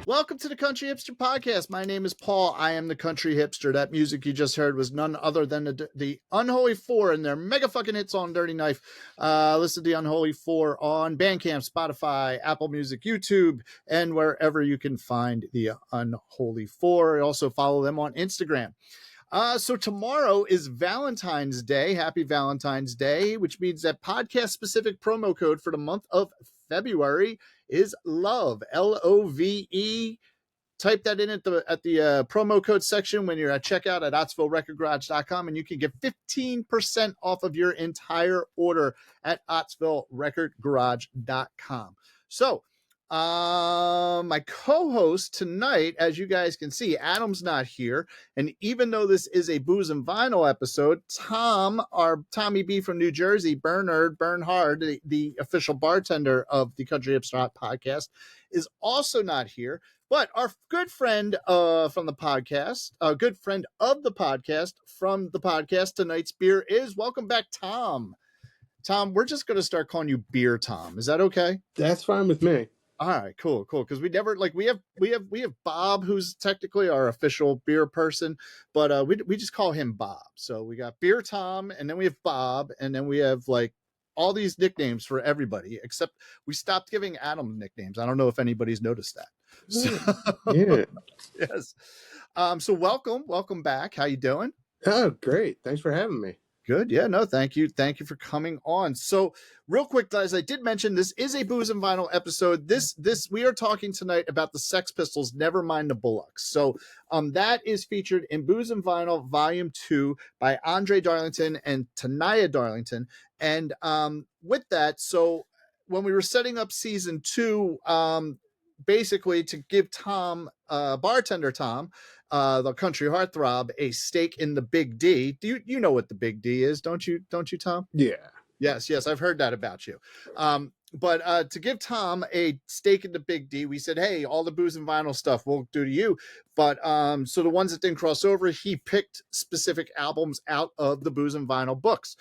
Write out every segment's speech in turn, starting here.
Welcome to the Country Hipster Podcast. My name is Paul. I am the Country Hipster. That music you just heard was none other than the Unholy Four and their mega fucking hit song, Dirty Knife. Listen to the Unholy Four on Bandcamp, Spotify, Apple Music, YouTube, and wherever you can find the Unholy Four. Also follow them on Instagram. So tomorrow is Valentine's Day. Happy Valentine's Day, which means that podcast-specific promo code for the month of February is LOVE, L-O-V-E. Type that in at the promo code section when you're at checkout at OttsvilleRecordGarage.com, and you can get 15% off of your entire order at OttsvilleRecordGarage.com. So, my co-host tonight, as you guys can see, Adam's not here, and even though this is a Booze and Vinyl episode, Tommy B from New Jersey, Bernhard, the official bartender of the Country Hipster podcast, is also not here. But our good friend from the podcast, good friend of the podcast from the podcast, tonight's beer is, welcome back, Tom. Tom, we're just going to start calling you Beer Tom. Is that okay? That's fine with me. All right, cool. Because we never we have Bob, who's technically our official beer person, but we just call him Bob. So we got Beer Tom, and then we have Bob, and then we have like all these nicknames for everybody, except we stopped giving Adam nicknames. I don't know if anybody's noticed that. So, yeah. Yes. So welcome back. How you doing? Oh, great. Thanks for having me. Good. Yeah, no, thank you. Thank you for coming on. So real quick, guys, I did mention this is a Booze and Vinyl episode. This we are talking tonight about the Sex Pistols, Never Mind the Bullocks. So that is featured in Booze and Vinyl Volume 2 by Andre Darlington and Tanaya Darlington. And with that, so when we were setting up season 2, basically to give Tom, bartender Tom, the country heartthrob, a stake in the Big D. Do you know what the Big D is? Don't you, Tom? Yeah. Yes, I've heard that about you. But to give Tom a stake in the Big D, we said, hey, all the Booze and Vinyl stuff we'll do to you. But so the ones that didn't cross over, he picked specific albums out of the Booze and Vinyl books.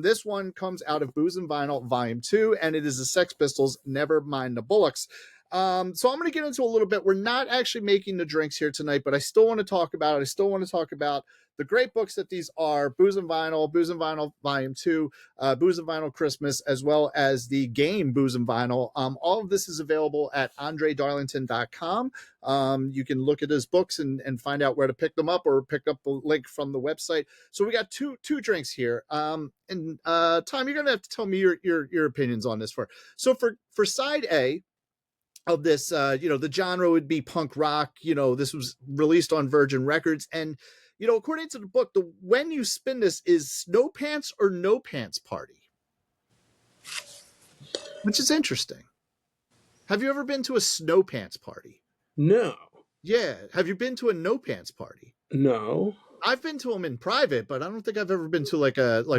This one comes out of Booze and Vinyl Volume 2, and it is the Sex Pistols, Never Mind the Bullocks. So I'm going to get into a little bit. We're not actually making the drinks here tonight, but I still want to talk about it. I still want to talk about the great books that these are: Booze and Vinyl Volume 2, Booze and Vinyl Christmas, as well as the game Booze and Vinyl. All of this is available at andredarlington.com. You can look at his books and find out where to pick them up, or pick up the link from the website. So we got two drinks here. Tom, you're going to have to tell me your opinions on this. So for side A of this, the genre would be punk rock. This was released on Virgin Records, and according to the book, the When You Spin This is Snow Pants or No Pants Party, which is interesting. Have you ever been to a snow pants party? No. Yeah. Have you been to a no pants party? No. I've been to them in private, but I don't think I've ever been to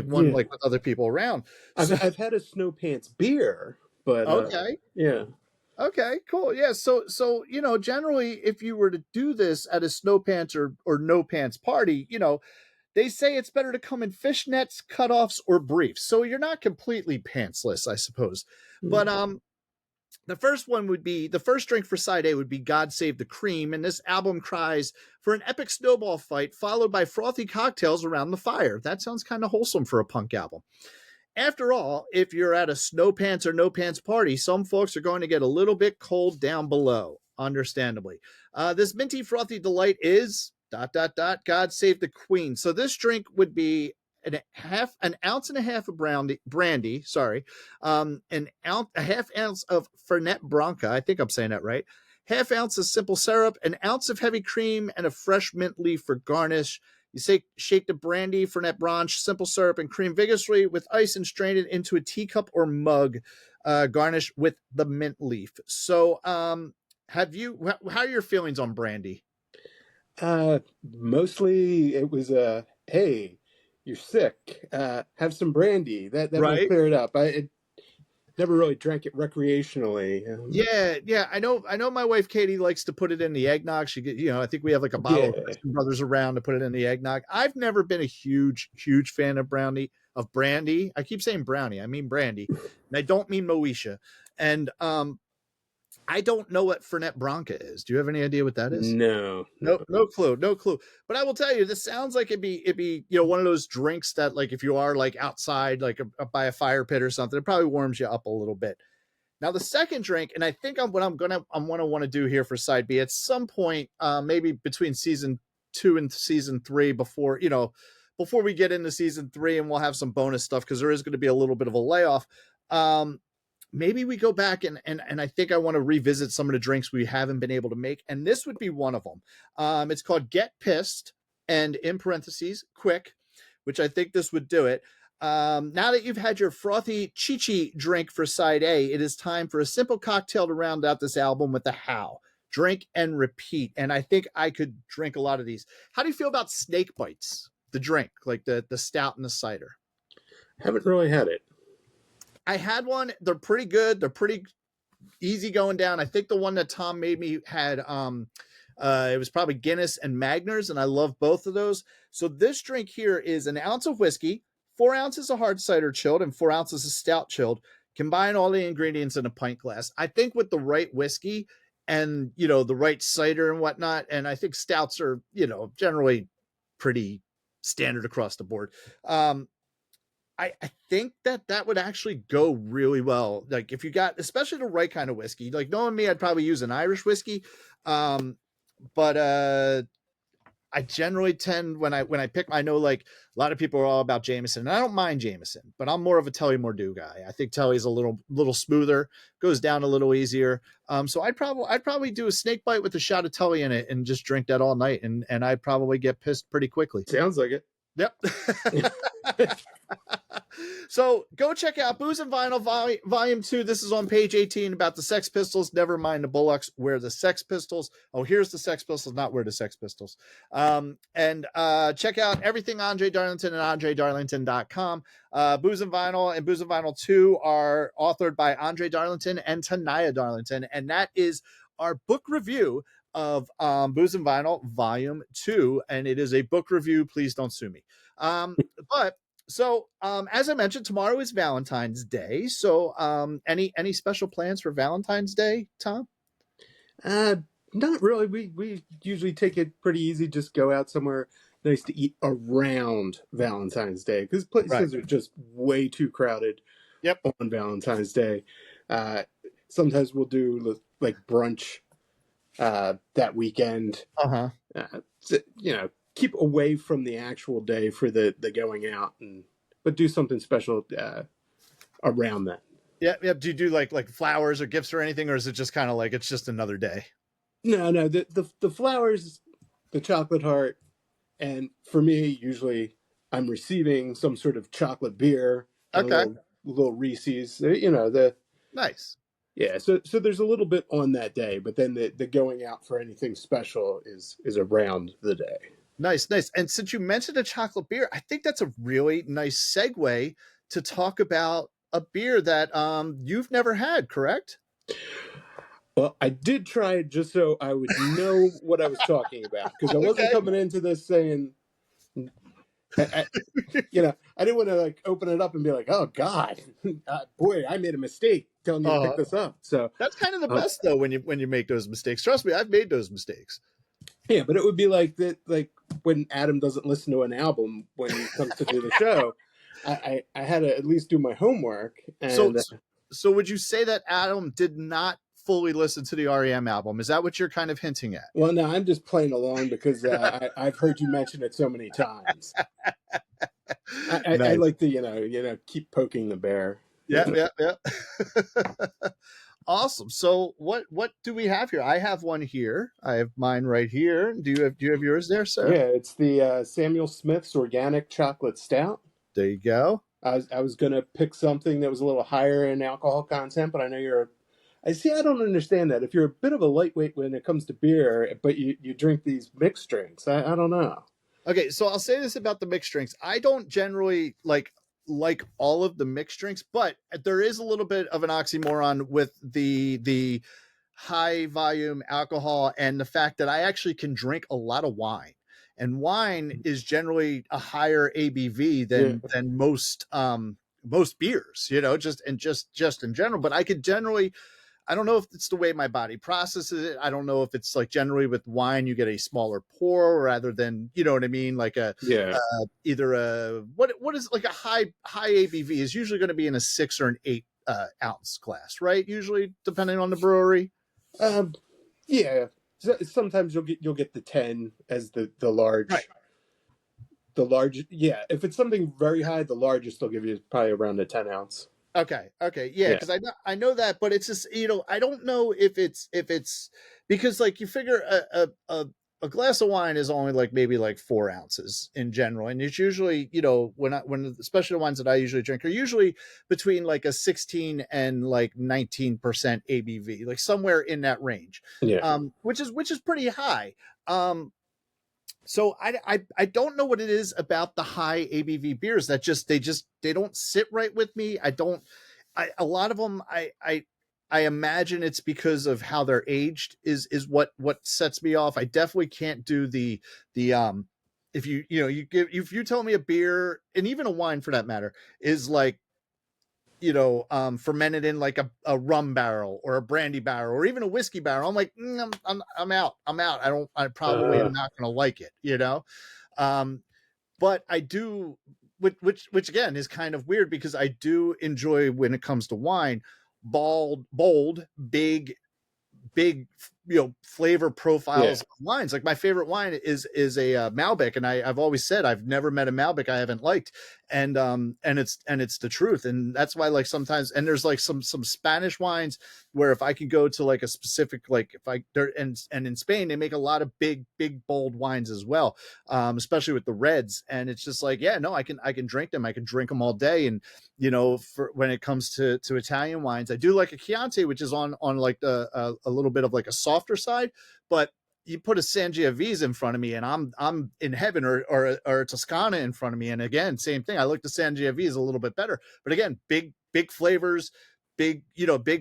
one with other people around. I've had a snow pants beer, but okay. Yeah. Okay, cool. Yeah. So, generally, if you were to do this at a snow pants or no pants party, they say it's better to come in fishnets, cutoffs, or briefs. So you're not completely pantsless, I suppose. Mm-hmm. But the first drink for side A would be God Save the Cream. And this album cries for an epic snowball fight, followed by frothy cocktails around the fire. That sounds kind of wholesome for a punk album. After all, if you're at a snow pants or no pants party, some folks are going to get a little bit cold down below, understandably. This minty frothy delight is ... God Save the Queen. So this drink would be an ounce and a half of brandy, a half ounce of Fernet Branca, I think I'm saying that right, half ounce of simple syrup, an ounce of heavy cream, and a fresh mint leaf for garnish. You shake the brandy, Fernet Branch, simple syrup, and cream vigorously with ice and strain it into a teacup or mug, garnish with the mint leaf. So how are your feelings on brandy? Mostly it was hey, you're sick. Have some brandy. That right? Will clear it up. I never really drank it recreationally. Yeah. I know my wife Katie likes to put it in the eggnog. She get, I think we have like a bottle of Christian Brothers around to put it in the eggnog. I've never been a huge fan of brandy. I keep saying brownie. I mean brandy. And I don't mean Moesha. And I don't know what Fernet Branca is. Do you have any idea what that is? No, No, no. no clue, no clue. But I will tell you, this sounds like it'd be one of those drinks that, like, if you are like outside, like by a fire pit or something, it probably warms you up a little bit. Now the second drink, and I think I'm gonna want to do here for side B at some point, maybe between season 2 and season 3, before we get into season 3, and we'll have some bonus stuff because there is going to be a little bit of a layoff. Um, Maybe we go back and I think I want to revisit some of the drinks we haven't been able to make, and this would be one of them. It's called Get Pissed, and in parentheses, quick, which I think this would do it. Now that you've had your frothy Chi-Chi drink for side A, it is time for a simple cocktail to round out this album with a how. Drink and repeat. And I think I could drink a lot of these. How do you feel about Snake Bites, the drink, like the stout and the cider? Haven't really had it. I had one. They're pretty good. They're pretty easy going down. I think the one that Tom made me had it was probably Guinness and Magners, and I love both of those. So this drink here is an ounce of whiskey, 4 ounces of hard cider chilled, and 4 ounces of stout chilled. Combine all the ingredients in a pint glass. I think with the right whiskey and the right cider and whatnot, and I think stouts are generally pretty standard across the board. I think that would actually go really well. Like if you got, especially the right kind of whiskey, like knowing me, I'd probably use an Irish whiskey. But I generally tend when I pick, I know like a lot of people are all about Jameson, and I don't mind Jameson, but I'm more of a Tully-Mordew guy. I think Tully's a little smoother, goes down a little easier. So I'd probably do a snake bite with a shot of Tully in it and just drink that all night, and I'd probably get pissed pretty quickly. Sounds like it. Yep. So go check out Booze and Vinyl Volume 2. This is on page 18 about the Sex Pistols. Never mind the Bullocks. Where the Sex Pistols. Oh, here's the Sex Pistols, not where the Sex Pistols. And check out everything Andre Darlington at andredarlington.com. Booze and Vinyl and Booze and Vinyl 2 are authored by Andre Darlington and Tanaya Darlington. And that is our book review of Booze and Vinyl Volume 2. And it is a book review. Please don't sue me. So as I mentioned, tomorrow is Valentine's Day. So any special plans for Valentine's Day, Tom? Not really. We usually take it pretty easy. Just go out somewhere nice to eat around Valentine's Day, because places are just way too crowded. Yep. On Valentine's Day. Sometimes we'll do like brunch that weekend. Keep away from the actual day for the going out, but do something special around that. Yeah. Do you do like flowers or gifts or anything, or is it just kind of like it's just another day? No. The flowers, the chocolate heart, and for me, usually I'm receiving some sort of chocolate beer. Okay. Little Reese's. Nice. Yeah, so there's a little bit on that day, but then the going out for anything special is around the day. Nice. And since you mentioned a chocolate beer, I think that's a really nice segue to talk about a beer that you've never had, correct? Well, I did try it just so I would know what I was talking about, because I wasn't coming into this saying, I didn't want to like open it up and be like, oh God, boy, I made a mistake telling you to pick this up. So that's kind of the best though when you make those mistakes. Trust me, I've made those mistakes. Yeah, but it would be like that, like when Adam doesn't listen to an album when he comes to do the show. I had to at least do my homework. And, so would you say that Adam did not fully listen to the REM album? Is that what you're kind of hinting at? Well, no, I'm just playing along because I've heard you mention it so many times. I like to keep poking the bear. Yeah. Awesome. So what do we have here? I have one here. I have mine right here. Do you have yours there, sir? Yeah, it's the Samuel Smith's Organic Chocolate Stout. There you go. I was gonna pick something that was a little higher in alcohol content, but I know I don't understand that. If you're a bit of a lightweight when it comes to beer, but you drink these mixed drinks, I don't know. Okay, so I'll say this about the mixed drinks. I don't generally like all of the mixed drinks, but there is a little bit of an oxymoron with the high volume alcohol and the fact that I actually can drink a lot of wine, and wine is generally a higher ABV than most beers, just in general. But I could generally I don't know if it's the way my body processes it. I don't know if it's like generally with wine you get a smaller pour rather than, you know what I mean, like a Yeah. either a what is like a high ABV is usually going to be in a 6 or an 8 ounce glass, right? Usually, depending on the brewery. Um, yeah. Sometimes you'll get the 10 as the Right. large. The large, yeah. If it's something very high, the largest they'll give you is probably around a 10 ounce. Okay. Okay. Yeah, Yeah. because I know that, but it's just I don't know if it's because like you figure a glass of wine is only like maybe like 4 ounces in general, and it's usually when especially the ones that I usually drink are usually between like a 16 and like 19% ABV, like somewhere in that range, Yeah. which is pretty high. Um, so I don't know what it is about the high ABV beers that they don't sit right with me. A lot of them I imagine it's because of how they're aged is what sets me off. I definitely can't do the if if you tell me a beer and even a wine for that matter is like fermented in like a rum barrel or a brandy barrel or even a whiskey barrel, I'm like, I'm out. I probably am Uh, not going to like it. Um, but I do, which again is kind of weird because I do enjoy when it comes to wine, bold, big flavor yeah. profiles of wines. Like my favorite wine is a Malbec, and I've always said I've never met a Malbec I haven't liked, and it's the truth, and that's why like sometimes and there's like some Spanish wines where if I can go to like a specific like if I there and in Spain they make a lot of big bold wines as well, especially with the reds, and it's just like yeah no I can drink them, I can drink them all day, and for when it comes to Italian wines, I do like a Chianti, which is on like a little bit of like a softer side, but you put a Sangiovese in front of me and I'm in heaven, or a Toscana in front of me, and again same thing. I like the Sangiovese a little bit better, but again big flavors, big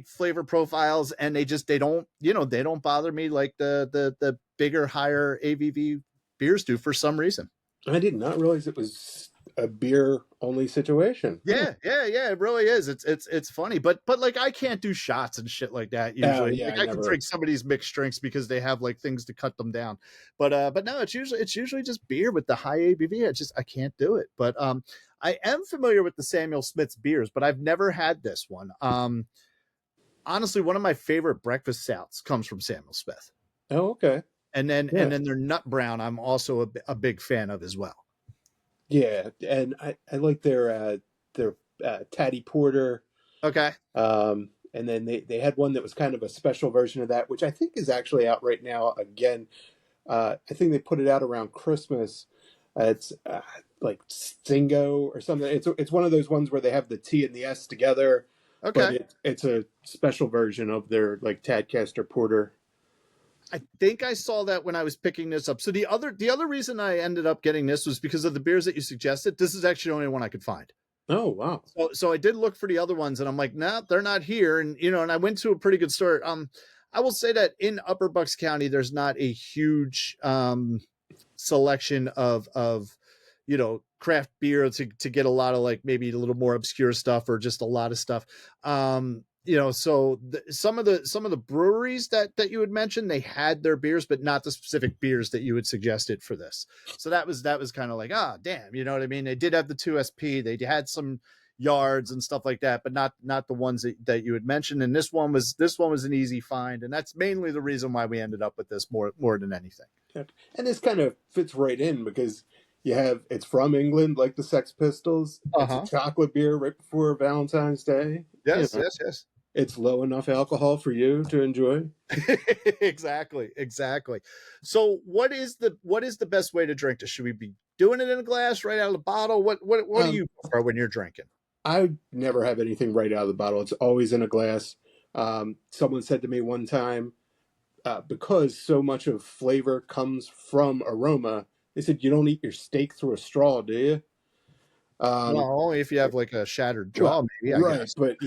flavor profiles, and they don't bother me like the bigger higher ABV beers do for some reason. I did not realize it was a beer only situation. Huh. Yeah. It really is. It's funny, but like I can't do shots and shit like that Oh, usually. yeah, Like I I can never. drink some of these mixed drinks because they have like things to cut them down. But no, it's usually just beer with the high ABV. I can't do it. But I am familiar with the Samuel Smith's beers, but I've never had this one. Honestly, one of my favorite breakfast stouts comes from Samuel Smith, Oh, okay. and then Yeah. and then their nut brown. I'm also a big fan of as well. Yeah. And I like their Tatty Porter. Okay. And then they had one that was kind of a special version of that, which I think is actually out right now again. I think they put it out around Christmas. It's like Stingo or something. It's one of those ones where they have the T and the S together, but Okay. it's a special version of their like Tadcaster Porter. I think I saw that when I was picking this up. So the other reason I ended up getting this was because of the beers that you suggested. This is actually the only one I could find. Oh, wow. So I did look for the other ones, and I'm like, nah, they're not here. And I went to a pretty good store. I will say that in Upper Bucks County, there's not a huge selection of craft beer to get a lot of like maybe a little more obscure stuff or just a lot of stuff. So some of the breweries that you had mentioned, they had their beers, but not the specific beers that you had suggested for this. So that was kind of like, damn, you know what I mean? They did have the 2SP, they had some yards and stuff like that, but not the ones that you had mentioned. And this one was an easy find, and that's mainly the reason why we ended up with this more than anything. Yeah. And this kind of fits right in because it's from England, like the Sex Pistols. It's a Uh-huh. chocolate beer right before Valentine's Day. Yes, yes. It's low enough alcohol for you to enjoy. Exactly. So what is the best way to drink this? Should we be doing it in a glass right out of the bottle? What do Um, you prefer when you're drinking? I never have anything right out of the bottle. It's always in a glass. Someone said to me one time, because so much of flavor comes from aroma, they said, "You don't eat your steak through a straw, do you?" Um, Well, only if you have like a shattered jaw, well, maybe, I right, guess. but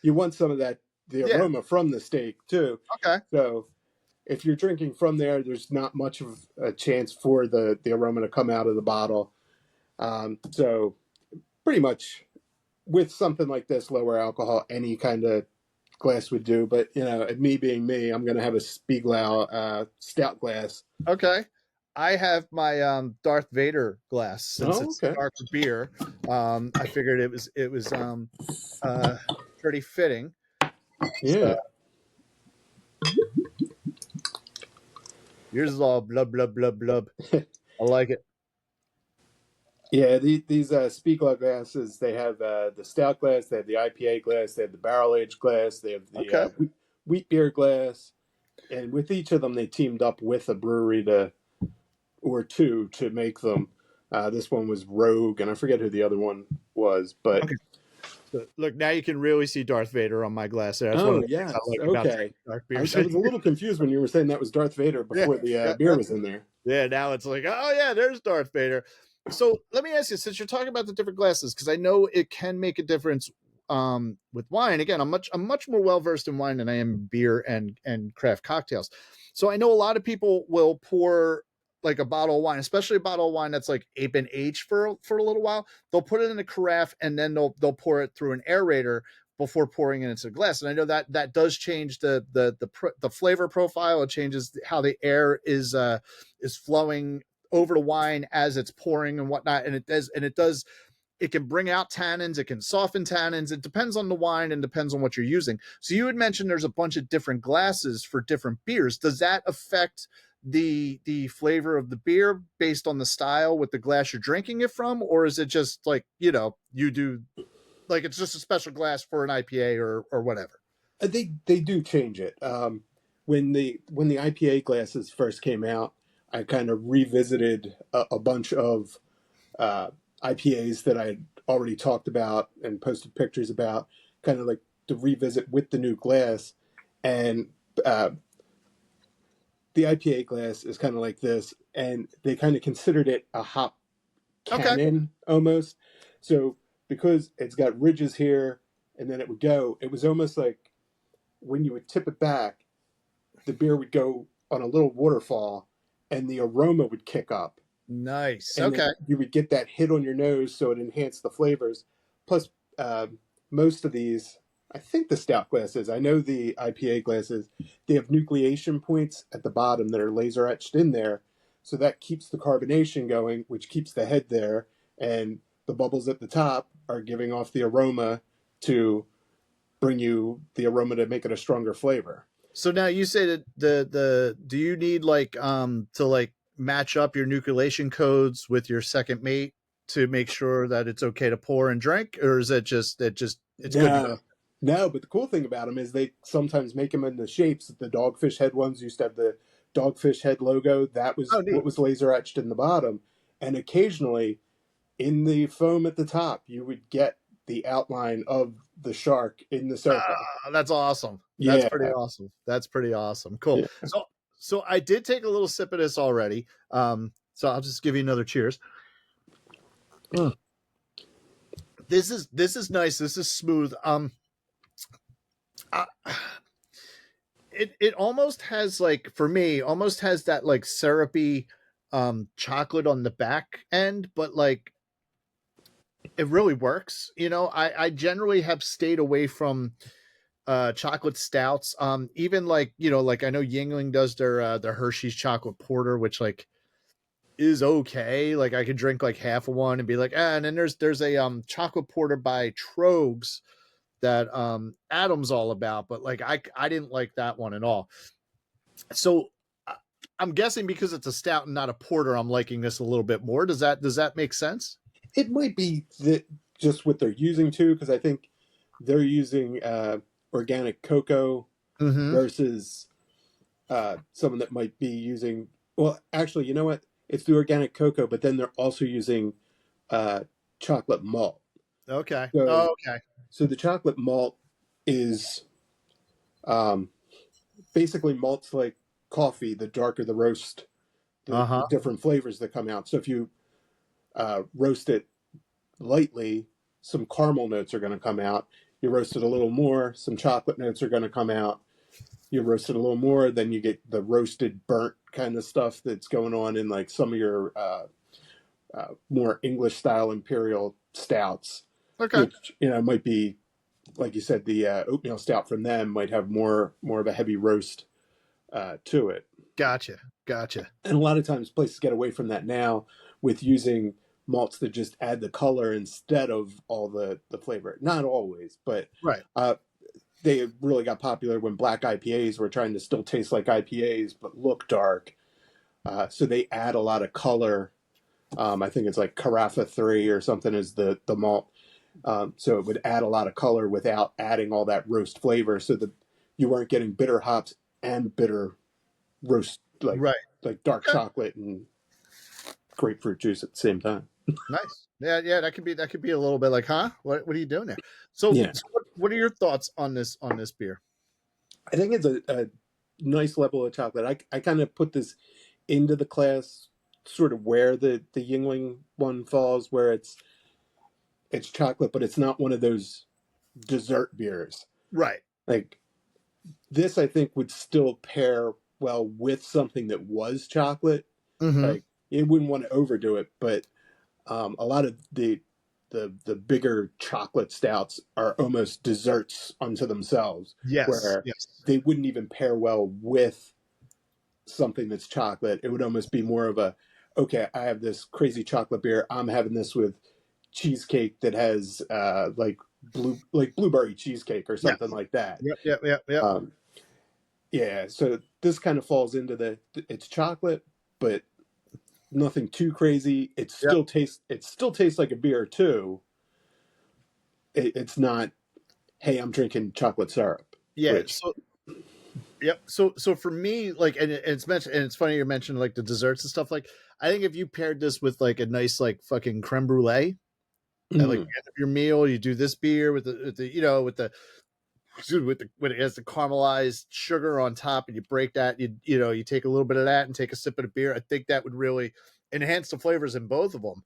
you want some of the Yeah. aroma from the steak too. Okay. So if you're drinking from there, there's not much of a chance for the aroma to come out of the bottle. So pretty much with something like this, lower alcohol, any kind of glass would do, but me being me, I'm gonna have a Spiegelau stout glass. Okay. I have my Darth Vader glass since Oh, it's okay. darker beer. I figured it was uh pretty fitting. So Yeah. yours is all blub blub blub blub. I like it. Yeah, these Spiegelau glasses, they have the stout glass, they have the IPA glass, they have the barrel aged glass, they have the Okay. wheat beer glass, and with each of them, they teamed up with a brewery or two to make them. This one was Rogue, and I forget who the other one was, but Okay. So, look, now you can really see Darth Vader on my glass there. That's one of oh the things I yes, like about okay. drinking dark I beers. was a little confused when you were saying that was Darth Vader Yeah, before the yeah, beer was in there. yeah. Now it's like, oh yeah, there's Darth Vader. So let me ask you, since you're talking about the different glasses, because I know it can make a difference with wine. Again, I'm much more well versed in wine than I am beer and craft cocktails. So I know a lot of people will pour like a bottle of wine, especially a bottle of wine that's like been aged for a little while. They'll put it in a carafe and then they'll pour it through an aerator before pouring it into the glass. And I know that does change the flavor profile. It changes how the air is flowing over the wine as it's pouring and whatnot. And it can bring out tannins, it can soften tannins. It depends on the wine and depends on what you're using. So you had mentioned there's a bunch of different glasses for different beers. Does that affect the flavor of the beer based on the style with the glass you're drinking it from, or is it just like you do, like it's just a special glass for an IPA or whatever? They do change it. When the IPA glasses first came out, I kind of revisited a bunch of uh, IPAs that I had already talked about and posted pictures about, kind of like to revisit with the new glass. And uh, the IPA glass is kind of like this, and they kind of considered it a hop Okay. cannon almost. So because it's got ridges here, and then it was almost like when you would tip it back, the beer would go on a little waterfall, and the aroma would kick up, Nice. and then Okay. you would get that hit on your nose, so it enhanced the flavors. Plus, most of these, I think the stout glasses, I know the IPA glasses, they have nucleation points at the bottom that are laser etched in there, so that keeps the carbonation going, which keeps the head there, and the bubbles at the top are giving off the aroma to bring you the aroma to make it a stronger flavor. So now you say that the do you need like to like match up your nucleation codes with your second mate to make sure that it's okay to pour and drink, or is it just it's good to go? No, no. But the cool thing about them is they sometimes make them in the shapes. The dogfish head ones used to have the dogfish head logo. That was Oh, what neat. was laser etched in the bottom. And occasionally, in the foam at the top, you would get the outline of the shark in the circle. That's awesome. That's pretty Yeah, awesome. That's pretty awesome. Cool. yeah. So I did take a little sip of this already. So I'll just give you another cheers. Mm. This is nice. This is smooth. Uh, it almost has, like, for me, almost has that like syrupy chocolate on the back end, but like it really works. I generally have stayed away from chocolate stouts. Even like, like I know Yingling does their Hershey's chocolate porter, which like is okay. Like I could drink like half of one and be like, and then there's a chocolate porter by Trogs that Adam's all about, but like I didn't like that one at all. So I'm guessing because it's a stout and not a porter, I'm liking this a little bit more. Does that make sense? It might be that just what they're using too, because I think they're using organic cocoa Mm-hmm. versus someone that might be using. Well, actually, you know what? It's the organic cocoa, but then they're also using uh, chocolate malt. Okay. So, Oh, okay. so the chocolate malt is um, basically malts like coffee. The darker the roast, the Uh-huh. different flavors that come out. So if you roast it lightly, some caramel notes are going to come out. You roast it a little more, some chocolate notes are going to come out. You roast it a little more, then you get the roasted burnt kind of stuff that's going on in like some of your more English style imperial stouts, Okay. which might be like you said, the oatmeal stout from them might have more of a heavy roast to it. Gotcha. And a lot of times places get away from that now with using malts that just add the color instead of all the flavor. Not always, but Right. They really got popular when black IPAs were trying to still taste like IPAs but look dark. So they add a lot of color. I think it's like Carafa 3 or something is the malt. So it would add a lot of color without adding all that roast flavor, so that you weren't getting bitter hops and bitter roast, Right. like dark Okay. chocolate and grapefruit juice at the same time. Nice. Yeah, that could be a little bit like, huh? What are you doing there? So, Yeah, what are your thoughts on this beer? I think it's a nice level of chocolate. I kind of put this into the class sort of where the Yingling one falls, where it's chocolate, but it's not one of those dessert beers. Right. Like this, I think would still pair well with something that was chocolate. Mm-hmm. Like you wouldn't want to overdo it, but a lot of the bigger chocolate stouts are almost desserts unto themselves, Yes. where they wouldn't even pair well with something that's chocolate. It would almost be more of a, okay, I have this crazy chocolate beer. I'm having this with cheesecake that has like blueberry cheesecake or Yes. something like that. Yep. Yeah, so this kind of falls into it's chocolate, but nothing too crazy. It still tastes like a beer too. It's not, hey, I'm drinking chocolate syrup. Yeah. Which So, yep. So for me, like, and it's mentioned, and it's funny you mentioned like the desserts and stuff. Like, I think if you paired this with like a nice like fucking creme brulee at like the end of your meal, you do this beer with when it has the caramelized sugar on top, and you break that, you take a little bit of that and take a sip of the beer. I think that would really enhance the flavors in both of them.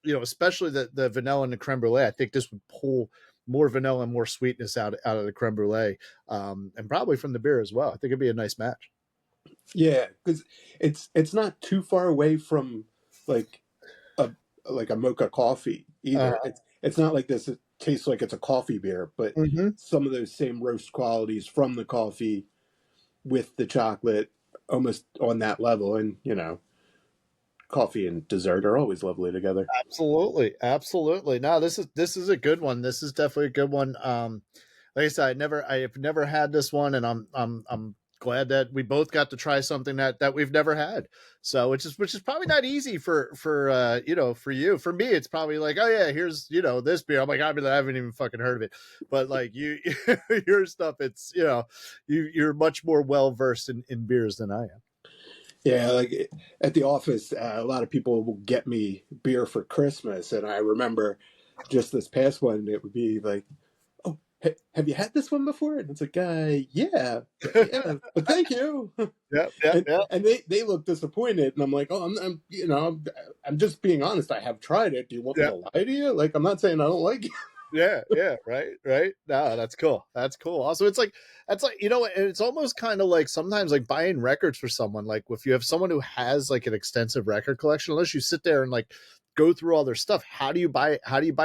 Especially the vanilla and the creme brulee. I think this would pull more vanilla and more sweetness out of the creme brulee, and probably from the beer as well. I think it'd be a nice match. yeah, because it's not too far away from like a mocha coffee either. It's not like this. It tastes like it's a coffee beer, but Mm-hmm. some of those same roast qualities from the coffee with the chocolate, almost on that level. And coffee and dessert are always lovely together. Absolutely. No, this is a good one. This is definitely a good one. Like I said, I've never had this one, and I'm glad that we both got to try something that we've never had. So which is probably not easy for you. For me, it's probably like, oh yeah, here's this beer. I'm like, I haven't even fucking heard of it. But like you, your stuff, it's you're much more well versed in beers than I am. Yeah, like at the office, a lot of people will get me beer for Christmas, and I remember just this past one, it would be like, "Oh, have you had this one before?" And it's like, "Yeah, but thank you." Yep. And they look disappointed, and I'm like, "Oh, I'm just being honest. I have tried it. Do you want me to lie to you? Like, I'm not saying I don't like it." Yeah, right. No, that's cool. Also, it's like it's almost kind of like sometimes like buying records for someone. Like if you have someone who has like an extensive record collection, unless you sit there and like go through all their stuff, how do you buy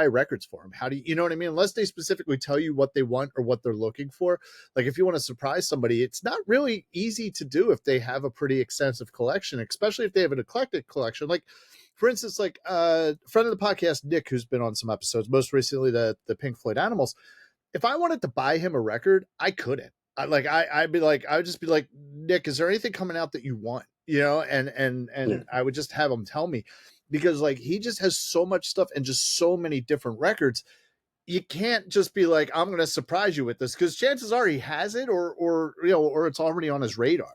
records for them? How do you know what I mean? Unless they specifically tell you what they want or what they're looking for. Like if you want to surprise somebody, it's not really easy to do if they have a pretty extensive collection, especially if they have an eclectic collection. Like for instance, like a friend of the podcast, Nick, who's been on some episodes, most recently the Pink Floyd Animals. If I wanted to buy him a record, I couldn't. I would just be like, Nick, is there anything coming out that you want? And I would just have him tell me, because like he just has so much stuff and just so many different records. You can't just be like, I'm going to surprise you with this, because chances are he has it or it's already on his radar.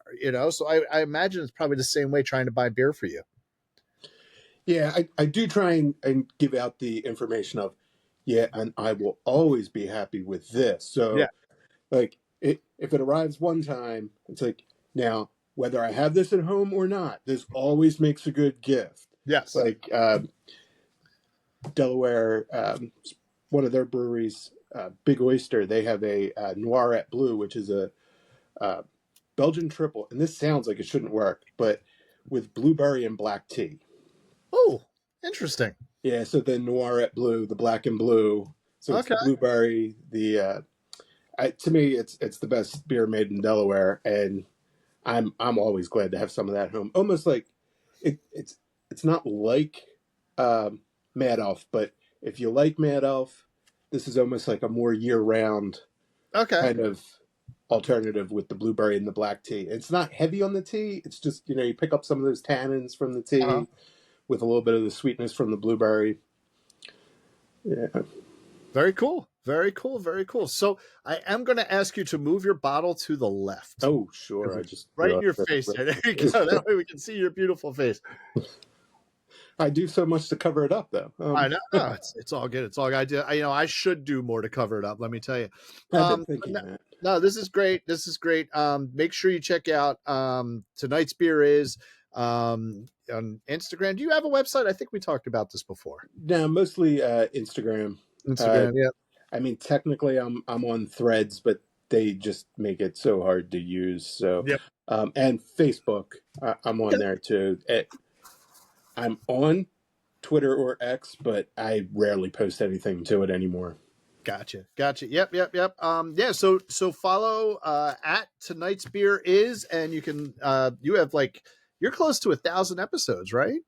So I imagine it's probably the same way trying to buy beer for you. Yeah, I do try and give out the information of, yeah, and I will always be happy with this. So, Yeah. like, if it arrives one time, it's like, now, whether I have this at home or not, this always makes a good gift. Yes. Like, Delaware, one of their breweries, Big Oyster, they have a Noirette Blue, which is a Belgian triple. And this sounds like it shouldn't work, but with blueberry and black tea. Oh, interesting. Yeah, so the Noirette Blue, the black and blue, So it's Okay. the blueberry. To me, it's the best beer made in Delaware, and I'm always glad to have some of that home. Almost like it's not like Mad Elf, but if you like Mad Elf, this is almost like a more year round Okay. kind of alternative with the blueberry and the black tea. It's not heavy on the tea. It's just, you pick up some of those tannins from the Uh-huh. tea with a little bit of the sweetness from the blueberry. Yeah. Very cool. Very cool. Very cool. So I am going to ask you to move your bottle to the left. Oh, sure. I just Right in realized your that. face. There you go. That way we can see your beautiful face. I do so much to cover it up, though. I know. No, it's all good. It's all good. I should do more to cover it up. Let me tell you. I've been thinking that. No, this is great. This is great. Make sure you check out tonight's beer is on Instagram. Do you have a website? I think we talked about this before. No, mostly Instagram. Instagram, yeah. I mean, technically, I'm on Threads, but they just make it so hard to use. So, Yep. And Facebook, I'm on there too. I'm on Twitter or X, but I rarely post anything to it anymore. Gotcha. Yep. Yeah. So follow at tonight's beer is, and you can you have you're close to 1,000 episodes, right?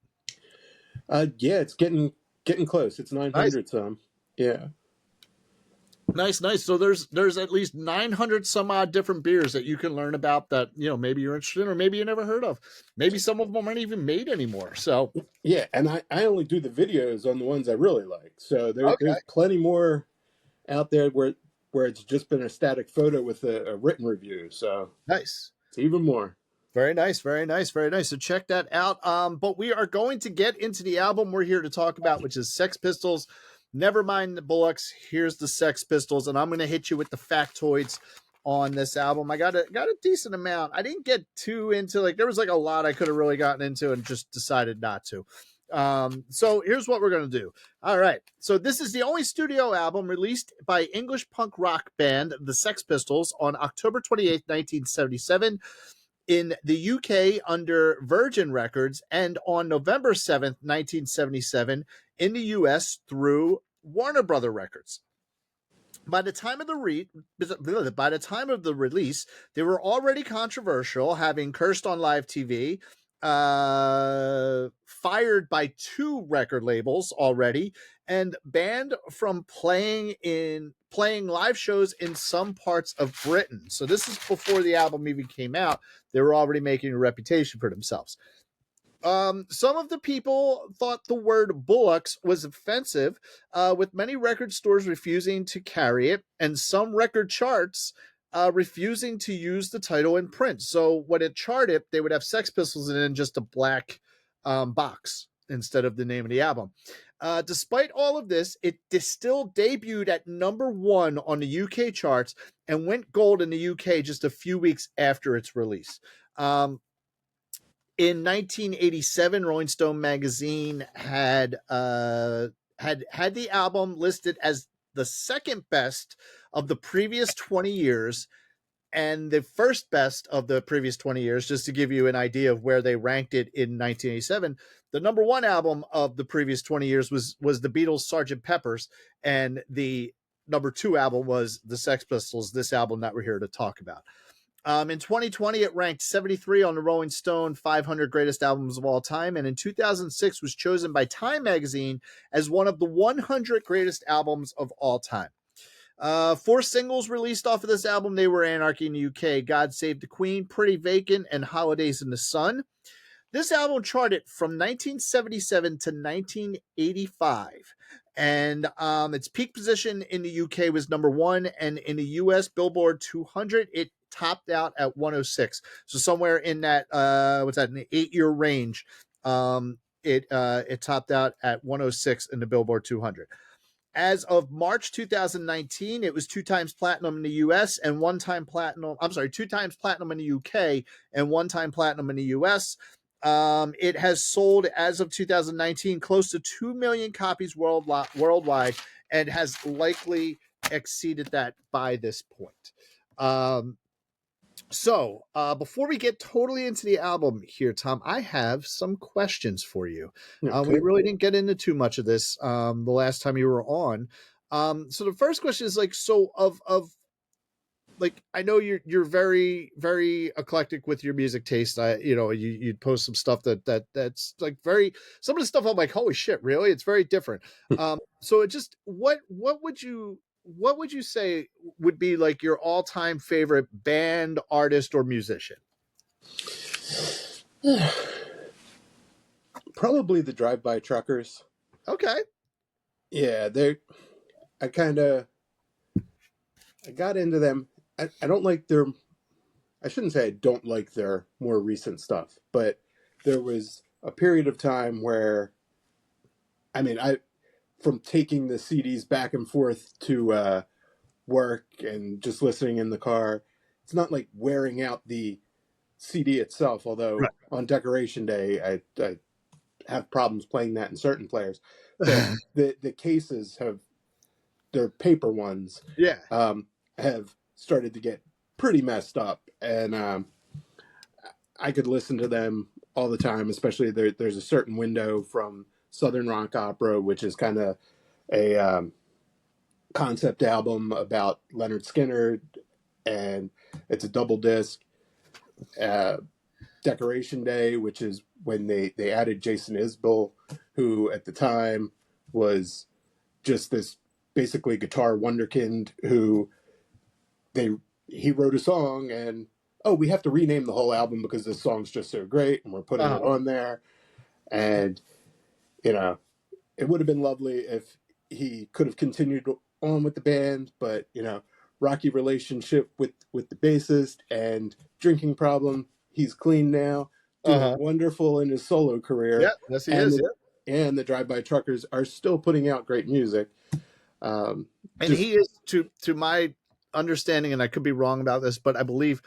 Yeah, it's getting close. It's 900 Nice. some. Yeah. Nice. So there's at least 900 some odd different beers that you can learn about that, maybe you're interested in, or maybe you never heard of. Maybe some of them aren't even made anymore. So yeah, and I only do the videos on the ones I really like. So there's plenty more out there where it's just been a static photo with a written review. So nice. It's even more. Very nice. So check that out. But we are going to get into the album we're here to talk about, which is Sex Pistols. Never mind the Bullocks. Here's the Sex Pistols, and I'm going to hit you with the factoids on this album. I got a decent amount. I didn't get too into there was a lot I could have really gotten into and just decided not to. So here's what we're going to do. All right. So this is the only studio album released by English punk rock band the Sex Pistols on October 28th, 1977. In the UK under Virgin Records, and on November 7th, 1977, in the US through Warner Brother Records. By the time of the release, they were already controversial, having cursed on live TV, fired by 2 record labels already, and banned from playing live shows in some parts of Britain. So this is before the album even came out. They were already making a reputation for themselves. Some of the people thought the word Bullocks was offensive, with many record stores refusing to carry it, and some record charts refusing to use the title in print. So when it charted, they would have Sex Pistols in just a black box instead of the name of the album. Despite all of this, it still debuted at #1 on the UK charts and went gold in the UK just a few weeks after its release. In 1987, Rolling Stone magazine had the album listed as the second best of the previous 20 years and the first best of the previous 20 years, just to give you an idea of where they ranked it in 1987. The #1 album of the previous 20 years was the Beatles' Sgt. Pepper's, and the #2 album was the Sex Pistols, this album that we're here to talk about. In 2020, it ranked 73 on the Rolling Stone 500 Greatest Albums of All Time, and in 2006 was chosen by Time Magazine as one of the 100 Greatest Albums of All Time. 4 singles released off of this album. They were Anarchy in the UK, God Save the Queen, Pretty Vacant, and Holidays in the Sun. This album charted from 1977 to 1985. And its peak position in the UK was #1, and in the US Billboard 200, it topped out at 106. So somewhere in that, an 8-year range, it topped out at 106 in the Billboard 200. As of March 2019, it was 2 times platinum in the US and 2 times platinum in the UK and 1 time platinum in the US. It has sold, as of 2019, close to 2 million copies worldwide, and has likely exceeded that by this point. So before we get totally into the album here, Tom, I have some questions for you. Okay. We really didn't get into too much of this the last time you were on. So the first question is like, so of like, I know you're very very eclectic with your music taste. You'd post some stuff that's like very, some of the stuff I'm like, holy shit, really? It's very different. So it just, what would you say would be like your all-time favorite band, artist, or musician? Probably the drive-by truckers. Okay. Yeah, I kind of I got into them. I don't like their. I shouldn't say I don't like their more recent stuff, but there was a period of time where, I mean, from taking the CDs back and forth to work and just listening in the car, it's not like wearing out the CD itself. Although on Decoration Day, I have problems playing that in certain players, but the cases have, they're paper ones, Yeah. have started to get pretty messed up, and I could listen to them all the time. Especially there's a certain window from Southern Rock Opera, which is kind of a concept album about Leonard Skinner, and it's a double disc. Decoration Day, which is when they added Jason Isbell, who at the time was just this basically guitar wonderkind who he wrote a song, and we have to rename the whole album because this song's just so great and we're putting it on there. And it would have been lovely if he could have continued on with the band, but rocky relationship with the bassist and drinking problem. He's clean now, doing wonderful in his solo career. Yeah, yes he is. And the Drive-By Truckers are still putting out great music. And he is, to my understanding, and I could be wrong about this, but I believe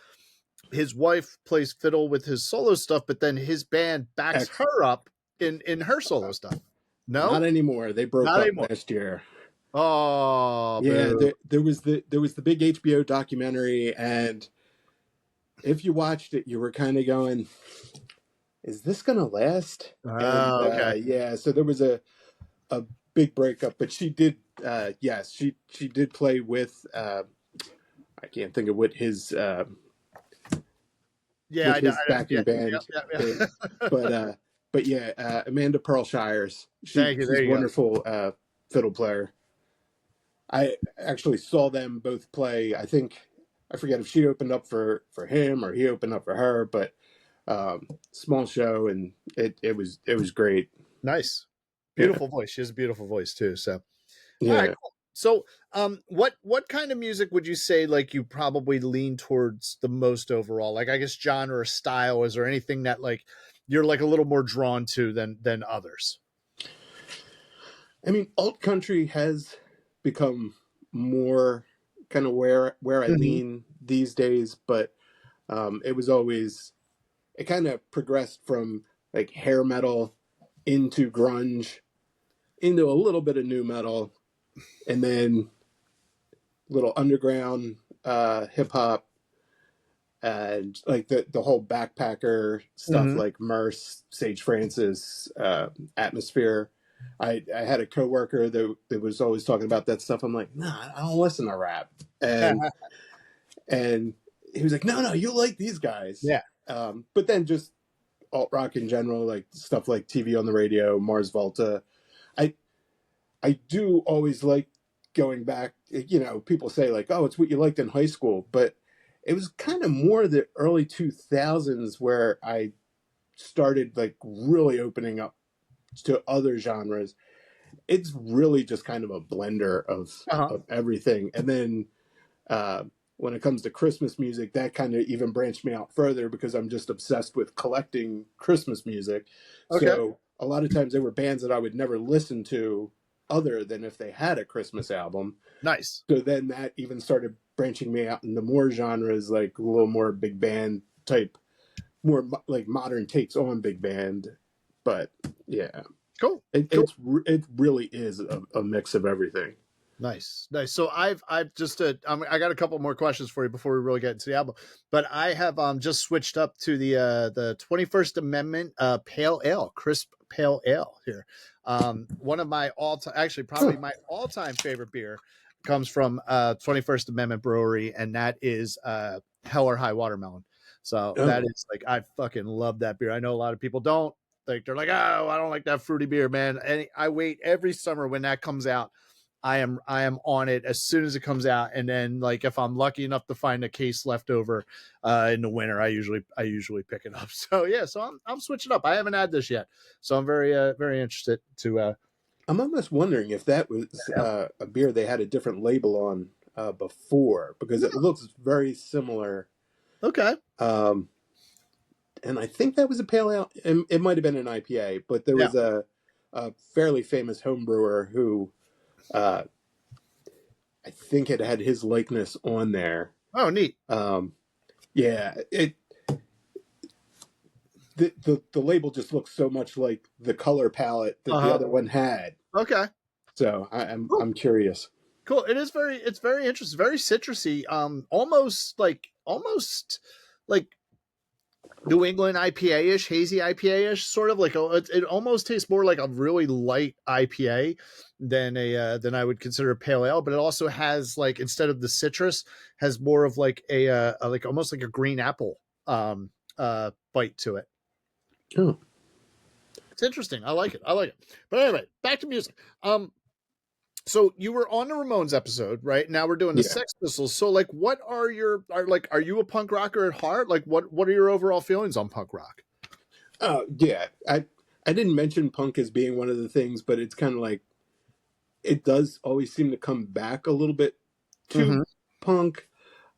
his wife plays fiddle with his solo stuff, but then his band backs her up in her solo stuff. No, not anymore. They broke up last year. Oh, yeah. There was the big HBO documentary, and if you watched it, you were kind of going, "Is this gonna last?" Okay. Yeah. So there was a big breakup, but she did. Yes, she did play with. I can't think of what his. His backing band. But yeah, Amanda Pearl Shires. She's a wonderful fiddle player. I actually saw them both play. I forget if she opened up for him or he opened up for her, but small show, and it was great. Nice, beautiful voice. She has a beautiful voice too. So yeah. All right, cool. So what kind of music would you say like you probably lean towards the most overall? Like, I guess genre or style. Is there anything that like you're like a little more drawn to than others? I mean, alt country has become more kind of where I lean these days, but it was always, it kind of progressed from like hair metal into grunge into a little bit of new metal, and then little underground hip hop, and like the whole backpacker stuff, like Merce, Sage Francis, Atmosphere. I had a coworker that was always talking about that stuff. I'm like, nah, I don't listen to rap, and he was like, no, you like these guys. Yeah. But then just alt rock in general, like stuff like TV on the Radio, Mars Volta. I do always like going back. People say like, oh, it's what you liked in high school, but it was kind of more the early 2000s where I started like really opening up to other genres. It's really just kind of a blender of everything. And then when it comes to Christmas music, that kind of even branched me out further because I'm just obsessed with collecting Christmas music. Okay. So a lot of times they were bands that I would never listen to other than if they had a Christmas album. Nice. So then that even started branching me out into more genres, like a little more big band type, more like modern takes on big band. But yeah, cool. It really is a mix of everything. Nice. So I've just I got a couple more questions for you before we really get into the album, but I have just switched up to the 21st Amendment Pale Ale, crisp pale ale here. One of my actually probably my all-time favorite beer comes from 21st Amendment Brewery, and that is Hell or High Watermelon. So that Oh, is like, I fucking love that beer. I know a lot of people don't. Like, they're like, oh, I don't like that fruity beer, man. And I wait every summer when that comes out. I am on it as soon as it comes out, and then like if I'm lucky enough to find a case left over in the winter, I usually pick it up. So yeah, so I'm switching up. I haven't had this yet, so I'm very interested to. I'm almost wondering if that was a beer they had a different label on before, because it looks very similar. Okay. And I think that was a pale ale. It might have been an IPA, but there Yeah. was a fairly famous home brewer who uh, I think it had his likeness on there. Oh, neat. Yeah, the label just looks so much like the color palette that the other one had. Okay. So I'm curious. Cool. It's very interesting. Very citrusy. Almost like New England IPA-ish, hazy IPA-ish, sort of like it almost tastes more like a really light IPA than I would consider a pale ale. But it also has, like, instead of the citrus, has more of like a like almost like a green apple bite to it. Oh, It's interesting. I like it. But anyway, back to music. So you were on the Ramones episode, right? Now we're doing the yeah. Sex Pistols. So like, what are are you a punk rocker at heart? Like, what are your overall feelings on punk rock? Oh, yeah. I didn't mention punk as being one of the things, but it's kind of like it does always seem to come back a little bit to Mm-hmm. punk.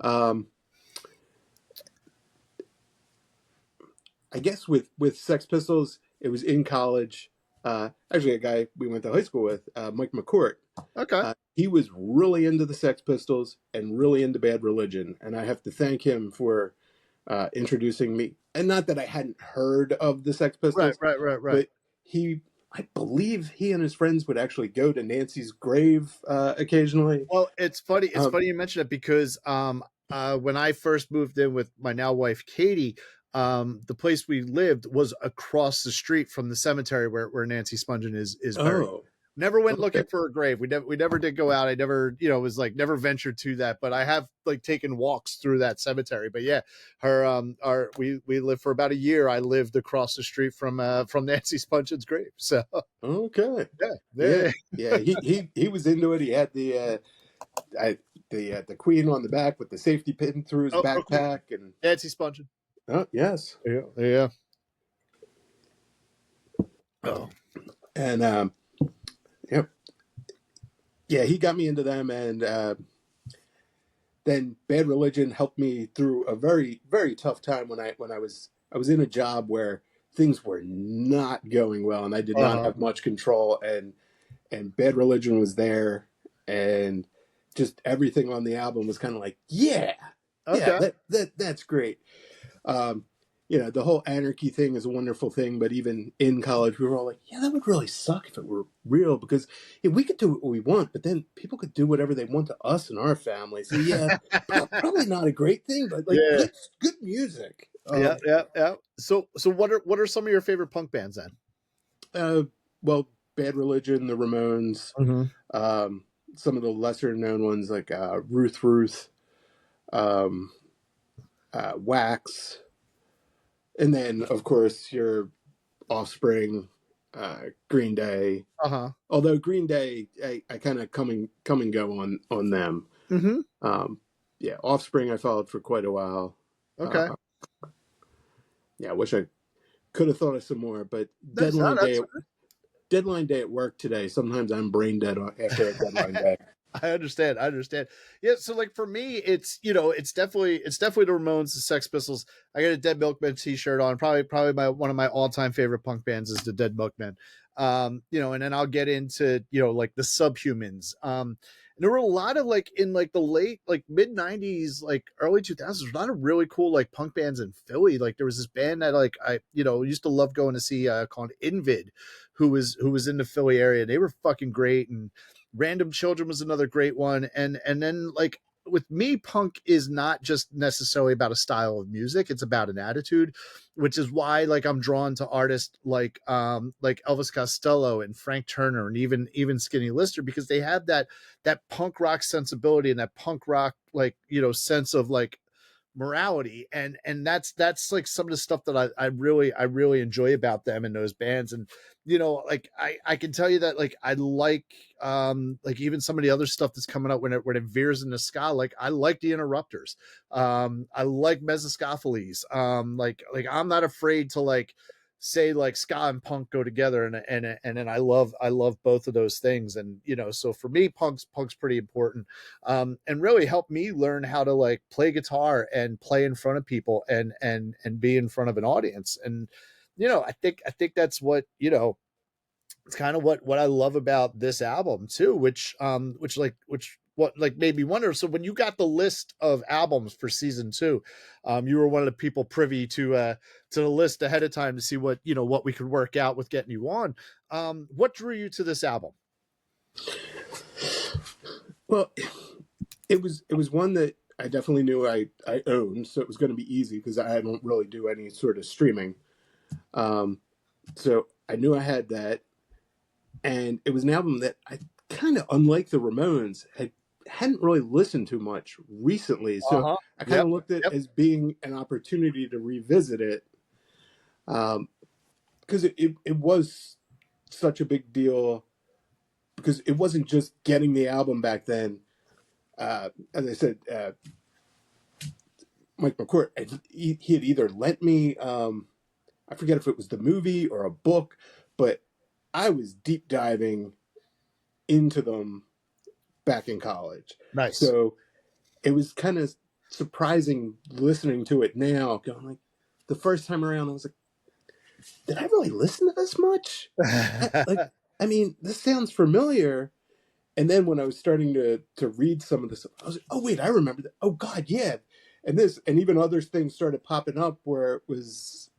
Um, I guess with Sex Pistols, it was in college. Actually, a guy we went to high school with, Mike McCourt. Okay. He was really into the Sex Pistols and really into Bad Religion, and I have to thank him for introducing me. And not that I hadn't heard of the Sex Right. Pistols, Right. but I believe he and his friends would actually go to Nancy's grave occasionally. Well, it's funny. It's Um, funny you mention it because when I first moved in with my now wife Katie, the place we lived was across the street from the cemetery where Nancy Spungen is buried. oh, Never went okay. looking for a grave. We never did go out. I never, was like never ventured to that, but I have like taken walks through that cemetery. But yeah, we lived for about a year. I lived across the street from Nancy Spongeon's grave. So Okay. yeah, Yeah. yeah. Yeah. He was into it. He had the queen on the back with the safety pin through his Oh, okay. backpack, and Nancy Spungen. oh yes. Yeah, yeah. Oh, And yep. Yeah, he got me into them, and then Bad Religion helped me through a very, very tough time when I was in a job where things were not going well, and I did not have much control, and Bad Religion was there, and just everything on the album was kind of like, yeah, okay. that's great. Um, the whole anarchy thing is a wonderful thing, but even in college, we were all like, yeah, that would really suck if it were real, because we could do what we want, but then people could do whatever they want to us and our family. So yeah, probably not a great thing, but like Yeah, good music. yeah. So what are some of your favorite punk bands then? Uh, well, Bad Religion, the Ramones, Mm-hmm. some of the lesser known ones like Ruth, um, Wax, and then of course your Offspring, Green Day. Although Green Day, I kind of come and go on them. Mm-hmm. Yeah, Offspring I followed for quite a while. Okay. Yeah, I wish I could have thought of some more, but That's Deadline day at work today. Sometimes I'm brain dead after a deadline day. I understand. Yeah, so like for me, it's definitely the Ramones, the Sex Pistols. I got a Dead Milkmen t-shirt on. Probably one of my all-time favorite punk bands is the Dead Milkmen. And then I'll get into, like the Subhumans. And there were a lot of like in like the late like mid 90s, like early 2000s, there's a lot of really cool like punk bands in Philly. Like there was this band that like I used to love going to see called Invid, who was in the Philly area. They were fucking great. And Random Children was another great one. And then like with me, punk is not just necessarily about a style of music, it's about an attitude, which is why like I'm drawn to artists like Elvis Costello and Frank Turner and even Skinny Lister, because they have that punk rock sensibility and that punk rock like, you know, sense of like morality, and that's like some of the stuff that I really enjoy about them and those bands. And you know, like I can tell you that like I like even some of the other stuff that's coming up when it veers into ska. Like I like the Interrupters, I like Mesoskopheles, like I'm not afraid to like say like ska and punk go together, and then I love both of those things. And you know, so for me, punk's pretty important, and really helped me learn how to like play guitar and play in front of people and be in front of an audience. And you know, I think that's what, you know, it's kind of what I love about this album too, which what like made me wonder. So when you got the list of albums for season two, you were one of the people privy to the list ahead of time to see what, you know, what we could work out with getting you on. What drew you to this album? Well, it was one that I definitely knew I owned, so it was going to be easy because I don't really do any sort of streaming. So I knew I had that, and it was an album that I kind of, unlike the Ramones, hadn't really listened to much recently. So Uh-huh. I kind Yep. of looked at it Yep. as being an opportunity to revisit it, because it was such a big deal, because it wasn't just getting the album back then. As I said, Mike McCourt, he had either lent me, I forget if it was the movie or a book, but I was deep diving into them back in college. Nice. So it was kind of surprising listening to it now, going like, the first time around, I was like, did I really listen to this much? I mean, this sounds familiar. And then when I was starting to read some of this, I was like, oh, wait, I remember that. Oh, God, yeah. And this, and even other things started popping up where it was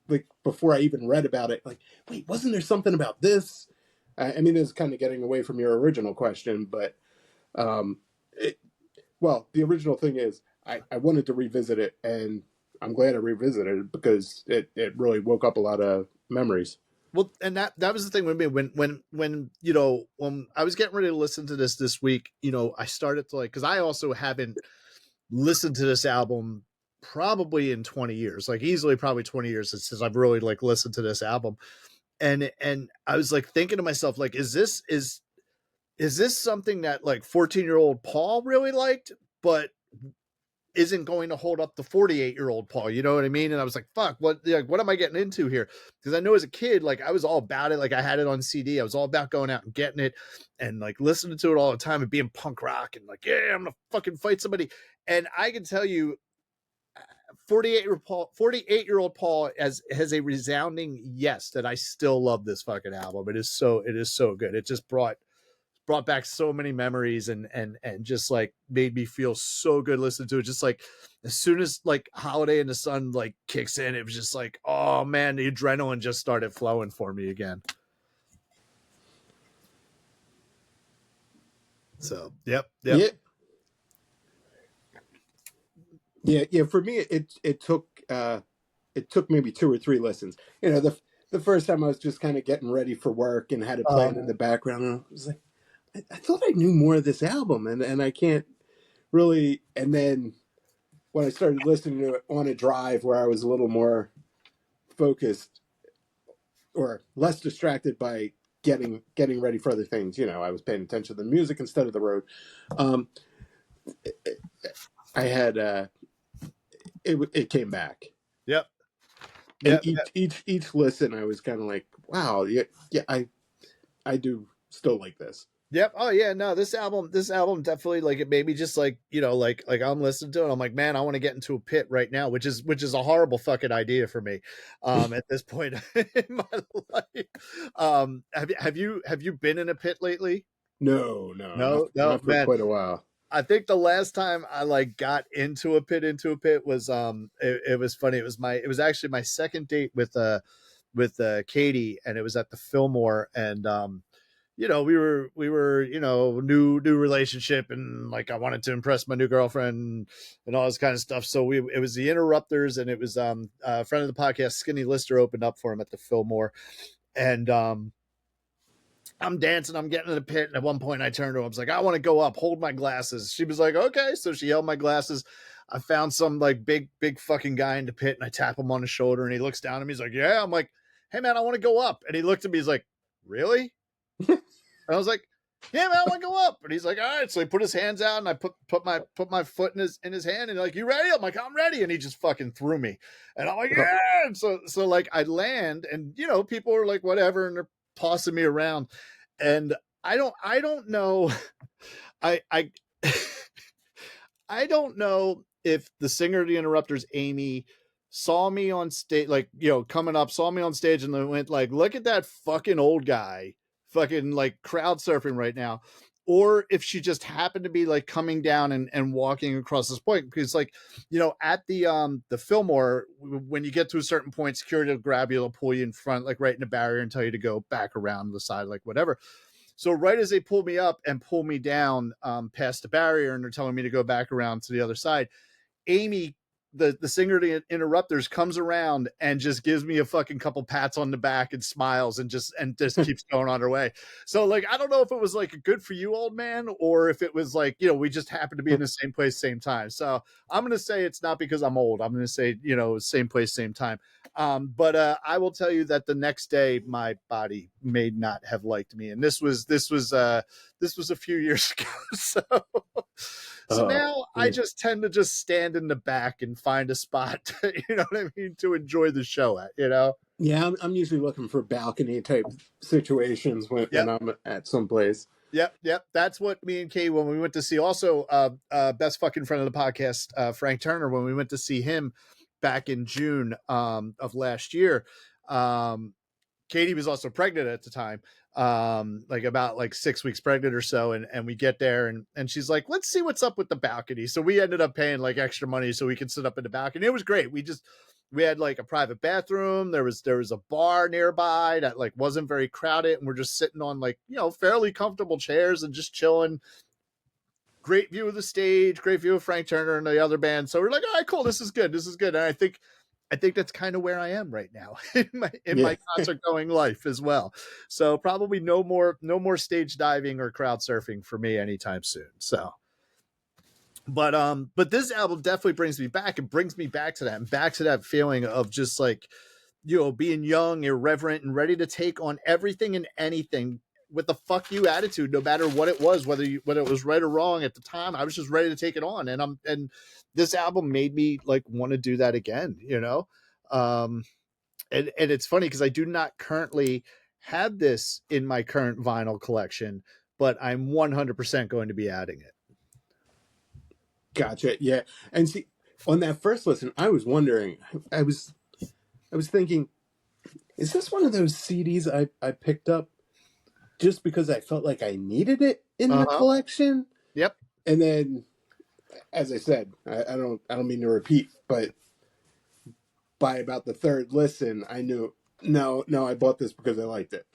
like, before I even read about it, like, wait, wasn't there something about this? I mean, it's kind of getting away from your original question, but, well, the original thing is I wanted to revisit it, and I'm glad I revisited it because it really woke up a lot of memories. Well, and that was the thing with me when you know, when I was getting ready to listen to this week, you know, I started to like, because I also haven't listened to this album probably in 20 years, like easily probably 20 years since I've really like listened to this album. And I was like thinking to myself, like, is this something that like 14-year-old Paul really liked, but isn't going to hold up the 48-year-old Paul, you know what I mean? And I was like, fuck, what am I getting into here? Because I know as a kid, like I was all about it. Like I had it on CD. I was all about going out and getting it and like listening to it all the time and being punk rock and like, yeah, I'm gonna fucking fight somebody. And I can tell you, 48-year-old Paul has a resounding yes that I still love this fucking album. It is so good. It just brought back so many memories and just like made me feel so good listening to it. Just like as soon as like Holiday in the Sun like kicks in, it was just like, oh man, the adrenaline just started flowing for me again. So yep. Yeah, yeah. For me, it took maybe two or three listens. You know, the first time I was just kind of getting ready for work and had it playing in the background, and I was like, I thought I knew more of this album, and I can't really. And then when I started listening to it on a drive where I was a little more focused or less distracted by getting ready for other things, you know, I was paying attention to the music instead of the road. Um, I had it came back. Yep. And Yep. each listen, I was kind of like, wow, yeah, I do still like this. Yep. Oh yeah. No, this album definitely like it made me just like, you know, like I'm listening to it. I'm like, man, I want to get into a pit right now, which is a horrible fucking idea for me, at this point in my life. Have you been in a pit lately? No, No, no, not for man. quite a while. I think the last time I like got into a pit was it was funny. It was actually my second date with Katie, and it was at the Fillmore. And we were, new relationship, and like I wanted to impress my new girlfriend and all this kind of stuff. So it was the Interrupters, and it was a friend of the podcast, Skinny Lister, opened up for him at the Fillmore, and I'm dancing, I'm getting in the pit, and at one point I turned to her, I was like, I want to go up, hold my glasses. She was like, okay. So she held my glasses. I found some like big fucking guy in the pit, and I tap him on the shoulder, and he looks down at me. He's like, yeah. I'm like, hey man, I want to go up. And he looked at me, he's like, really? And I was like, yeah, man, I want to go up. And he's like, all right. So he put his hands out, and I put my foot in his hand, and like, you ready? I'm like, I'm ready. And he just fucking threw me. And I'm like, yeah. And so like I land, and people are like, whatever, and they're tossing me around. And I don't know. I I don't know if the singer of the Interrupters, Amy, saw me on stage, like, coming up, saw me on stage, and then went like, look at that fucking old guy, fucking like crowd surfing right now. Or if she just happened to be like coming down and walking across this point, because like, at the Fillmore, when you get to a certain point, security will grab you, they'll pull you in front, like right in the barrier, and tell you to go back around the side, like whatever. So right as they pull me up and pull me down past the barrier, and they're telling me to go back around to the other side, Amy, the singer of the Interrupters, comes around and just gives me a fucking couple pats on the back and smiles and just keeps going on her way. So like, I don't know if it was like a good for you, old man, or if it was like, we just happened to be in the same place, same time. So I'm going to say it's not because I'm old. I'm going to say, same place, same time. But I will tell you that the next day my body may not have liked me. And this was a few years ago. So now I just tend to just stand in the back and find a spot, to enjoy the show at, Yeah, I'm usually looking for balcony type situations when Yep. I'm at some place. Yep. That's what me and Kay, when we went to see, also best fucking friend of the podcast, Frank Turner, when we went to see him back in June of last year. Katie was also pregnant at the time, like about like 6 weeks pregnant or so. And we get there, and she's like, let's see what's up with the balcony. So we ended up paying like extra money so we could sit up in the balcony. It was great. We had like a private bathroom. There was a bar nearby that like wasn't very crowded. And we're just sitting on like, fairly comfortable chairs and just chilling. Great view of the stage, great view of Frank Turner and the other band. So we're like, all right, cool. This is good. And I think that's kind of where I am right now in my concert going life as well. So probably no more stage diving or crowd surfing for me anytime soon. So, but this album definitely brings me back. It brings me back to that, and back to that feeling of just like, being young, irreverent, and ready to take on everything and anything with the fuck you attitude, no matter what it was, whether it was right or wrong at the time. I was just ready to take it on. And this album made me like want to do that again, and it's funny because I do not currently have this in my current vinyl collection, but I'm 100% going to be adding it. Gotcha. Yeah. And see, on that first listen, I was wondering, I was thinking, is this one of those CDs I picked up just because I felt like I needed it in the collection? Yep. And then, as I said, I don't mean to repeat, but by about the third listen, I knew, no, I bought this because I liked it.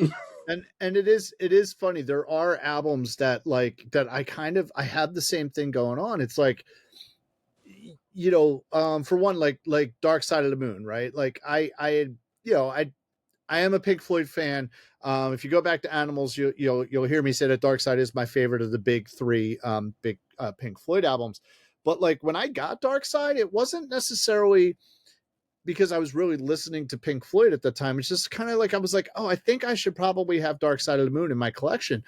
And it is funny. There are albums that I have the same thing going on. It's like, for one, like Dark Side of the Moon, right? Like I am a Pink Floyd fan. If you go back to Animals, you'll hear me say that Dark Side is my favorite of the big three Pink Floyd albums. But like when I got Dark Side, it wasn't necessarily because I was really listening to Pink Floyd at the time. It's just kind of like I was like, oh, I think I should probably have Dark Side of the Moon in my collection.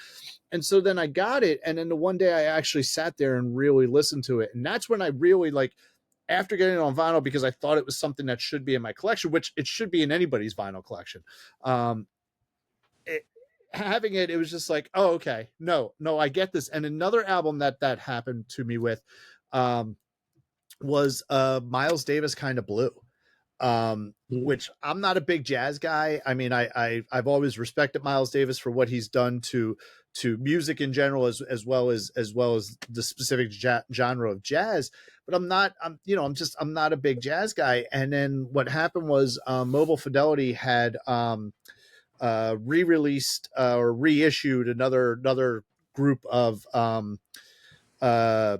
And so then I got it, and then the one day I actually sat there and really listened to it, and that's when I really like, after getting it on vinyl, because I thought it was something that should be in my collection, which it should be in anybody's vinyl collection. Having it was just like, oh, okay, no, I get this. And another album that happened to me with was Miles Davis Kind of Blue, which I'm not a big jazz guy. I mean, I've always respected Miles Davis for what he's done to music in general, as well as the specific genre of jazz. But I'm not a big jazz guy. And then what happened was Mobile Fidelity had re-released or reissued another group of uh,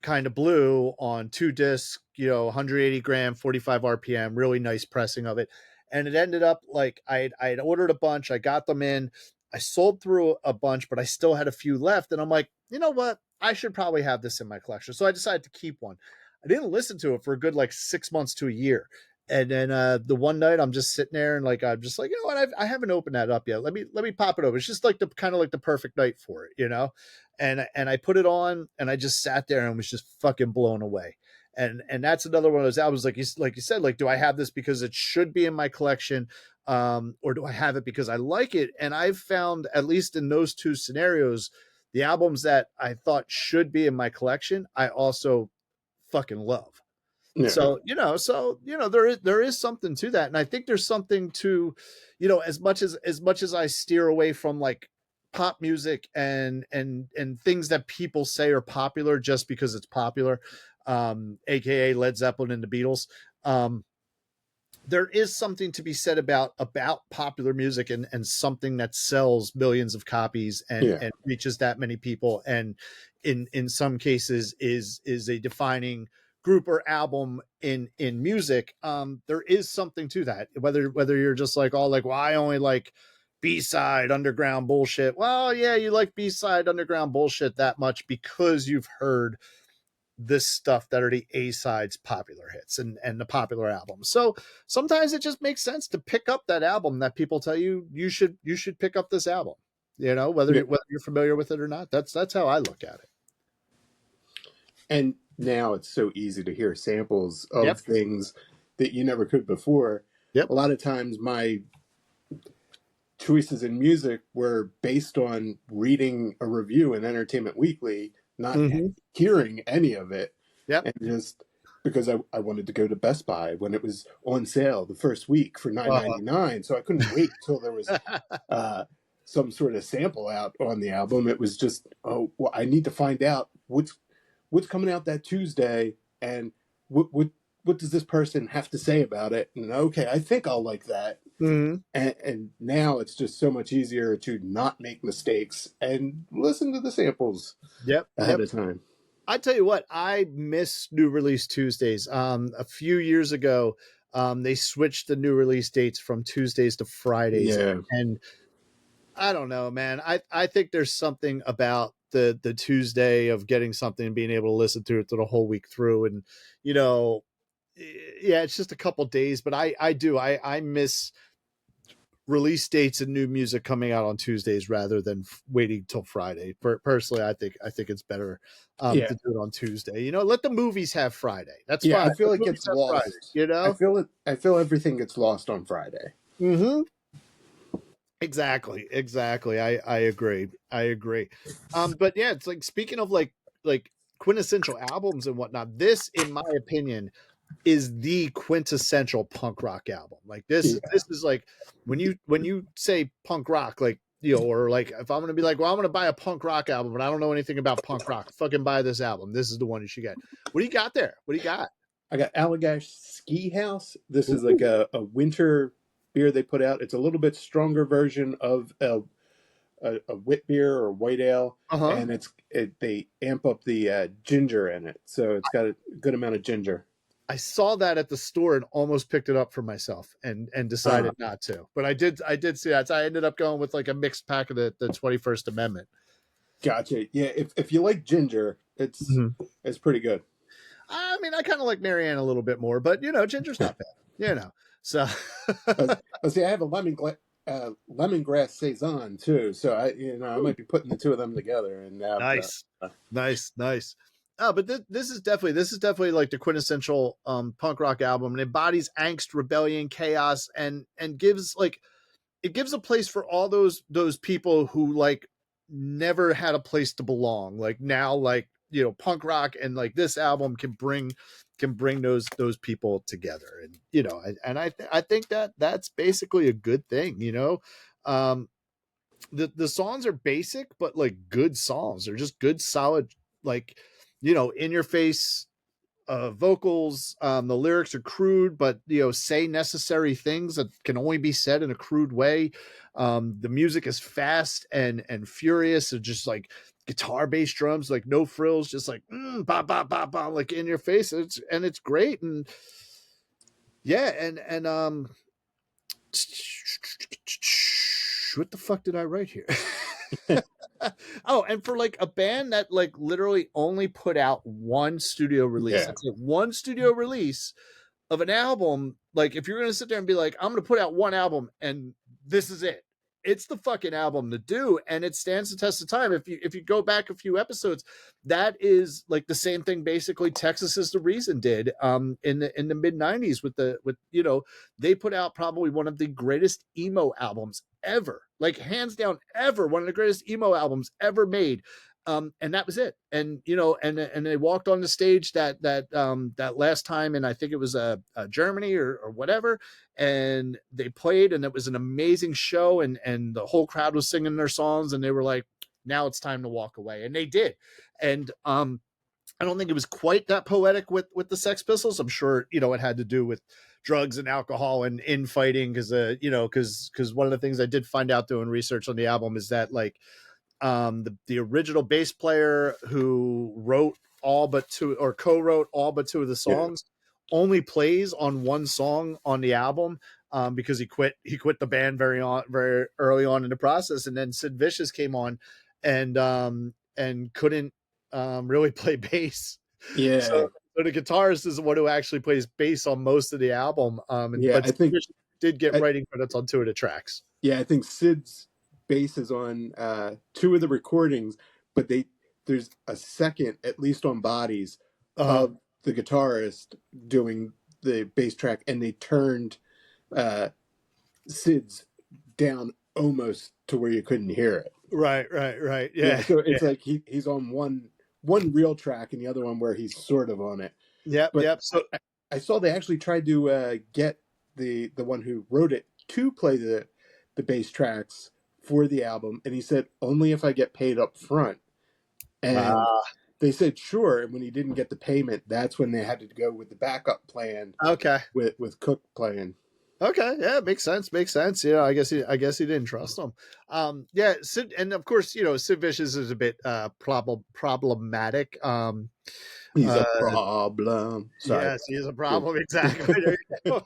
Kind of Blue on 2 disc, 180 gram, 45 RPM, really nice pressing of it. And it ended up like I had ordered a bunch, I got them in, I sold through a bunch, but I still had a few left. And I'm like, you know what? I should probably have this in my collection. So I decided to keep one. I didn't listen to it for a good like 6 months to a year. And then the one night I'm just sitting there and like I'm just like, you know what, I haven't opened that up yet. Let me pop it over. It's just like the kind of like the perfect night for it. And I put it on and I just sat there and was just fucking blown away. And that's another one of those albums like you said, like, do I have this because it should be in my collection, or do I have it because I like it? And I've found, at least in those two scenarios, the albums that I thought should be in my collection, I also fucking love. Yeah. So there is something to that, and I think there's something to, as much as I steer away from like pop music and things that people say are popular just because it's popular, aka Led Zeppelin and the Beatles. There is something to be said about popular music and something that sells millions of copies and reaches that many people, and in some cases is a defining group or album in music. There is something to that, whether you're just like, oh, like, well, I only like B-side underground bullshit. Well, yeah, you like B-side underground bullshit that much because you've heard this stuff that are the A-sides popular hits and the popular albums. So sometimes it just makes sense to pick up that album that people tell you should pick up this album. Whether you're familiar with it or not. That's how I look at it. And now it's so easy to hear samples of Yep. things that you never could before. Yep. A lot of times my choices in music were based on reading a review in Entertainment Weekly, not hearing any of it. Yep. And just because I wanted to go to Best Buy when it was on sale the first week for $9.99. So I couldn't wait till there was some sort of sample out on the album. It was just, I need to find out what's coming out that Tuesday, and what does this person have to say about it? And okay, I think I'll like that. And now it's just so much easier to not make mistakes and listen to the samples ahead of time. I tell you what, I miss new release Tuesdays. A few years ago, they switched the new release dates from Tuesdays to Fridays. Yeah. And I don't know, man. I think there's something about the Tuesday of getting something and being able to listen to it the whole week through. And, it's just a couple days, but I miss release dates and new music coming out on Tuesdays rather than waiting till Friday. Personally, I think it's better to do it on Tuesday. Let the movies have Friday. That's fine. I feel like it's lost. Friday, I feel everything gets lost on Friday. Exactly. I agree. But yeah, it's like, speaking of like quintessential albums and whatnot, this, in my opinion, is the quintessential punk rock album. Like this is like when you say punk rock, like, or like, if I'm going to be like, well, I'm going to buy a punk rock album, but I don't know anything about punk rock, fucking buy this album. This is the one you should get. What do you got there? What do you got? I got Allagash Ski House. This is like a winter beer they put out. It's a little bit stronger version of a wit beer or white ale, and they amp up the ginger in it, so it's got a good amount of ginger. I saw that at the store and almost picked it up for myself and decided not to. But I did see that. So I ended up going with like a mixed pack of the 21st Amendment. Gotcha. Yeah, if you like ginger, it's pretty good. I mean, I kind of like Marianne a little bit more, but ginger's not bad. So I see. I have a lemongrass saison too, so I might be putting the two of them together. And nice. Oh, but this is definitely like the quintessential punk rock album. And it embodies angst, rebellion, chaos, and gives a place for all those people who like never had a place to belong. Like now, like, punk rock and like this album can bring those people together. And I think that's basically a good thing. The songs are basic, but like good songs. They're just good, solid, like, in your face vocals. The lyrics are crude, but say necessary things that can only be said in a crude way. The music is fast and furious, and just like guitar, bass, drums, like no frills, just like bop bop bop bop, like in your face. It's great, and yeah, and what the fuck did I write here? Oh, and for like a band that like literally only put out one studio release, Yeah. that's it, one studio release of an album. Like, if you're gonna sit there and be like, I'm gonna put out one album and this is it, it's the fucking album to do, and it stands the test of time. If you go back a few episodes, that is like the same thing basically Texas Is the Reason did in the mid 90s with they put out probably one of the greatest emo albums ever, like hands down ever, one of the greatest emo albums ever made. And that was it. And and they walked on the stage that last time, and I think it was Germany or whatever, and they played, and it was an amazing show, and the whole crowd was singing their songs, and they were like, now it's time to walk away, and they did. And I don't think it was quite that poetic with the Sex Pistols. I'm sure it had to do with drugs and alcohol and infighting, because because one of the things I did find out doing research on the album is that like the original bass player who wrote all but two, or co-wrote all but two of the songs, only plays on one song on the album, because he quit the band very early on in the process, and then Sid Vicious came on and couldn't really play bass. Yeah. So the guitarist is the one who actually plays bass on most of the album. But I think Sid did get writing credits on two of the tracks. Yeah, I think Sid's bass is on two of the recordings, but there's a second, at least on Bodies, of the guitarist doing the bass track, and they turned Sid's down almost to where you couldn't hear it. Right. Yeah. So it's like he's on one real track and the other one where he's sort of on it. Yep. So I saw they actually tried to get the one who wrote it to play the bass tracks for the album, and he said, only if I get paid up front. And they said sure, and when he didn't get the payment, that's when they had to go with the backup plan. Okay. With Cook playing. Okay, yeah, makes sense. I guess he didn't trust him. Yeah, Sid, and of course, Sid Vicious is a bit problematic. He's a problem. Sorry. Yes, he is a problem. Exactly. There you go.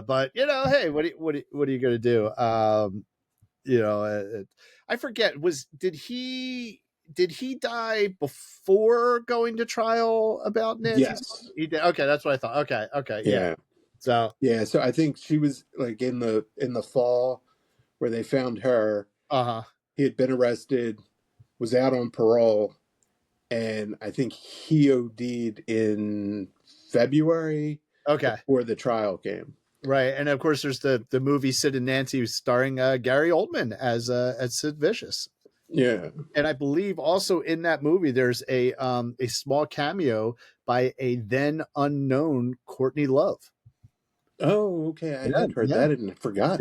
But hey, what are you gonna do? I forget. Did he die before going to trial about Nancy? Yes, he did. Okay, that's what I thought. Okay, yeah. So I think she was like in the fall where they found her. He had been arrested, was out on parole, and I think he OD'd in February. Okay. Before the trial came. Right, and of course there's the movie Sid and Nancy starring Gary Oldman as Sid Vicious. Yeah. And I believe also in that movie there's a small cameo by a then unknown Courtney Love. Oh, okay. I had heard that and forgot.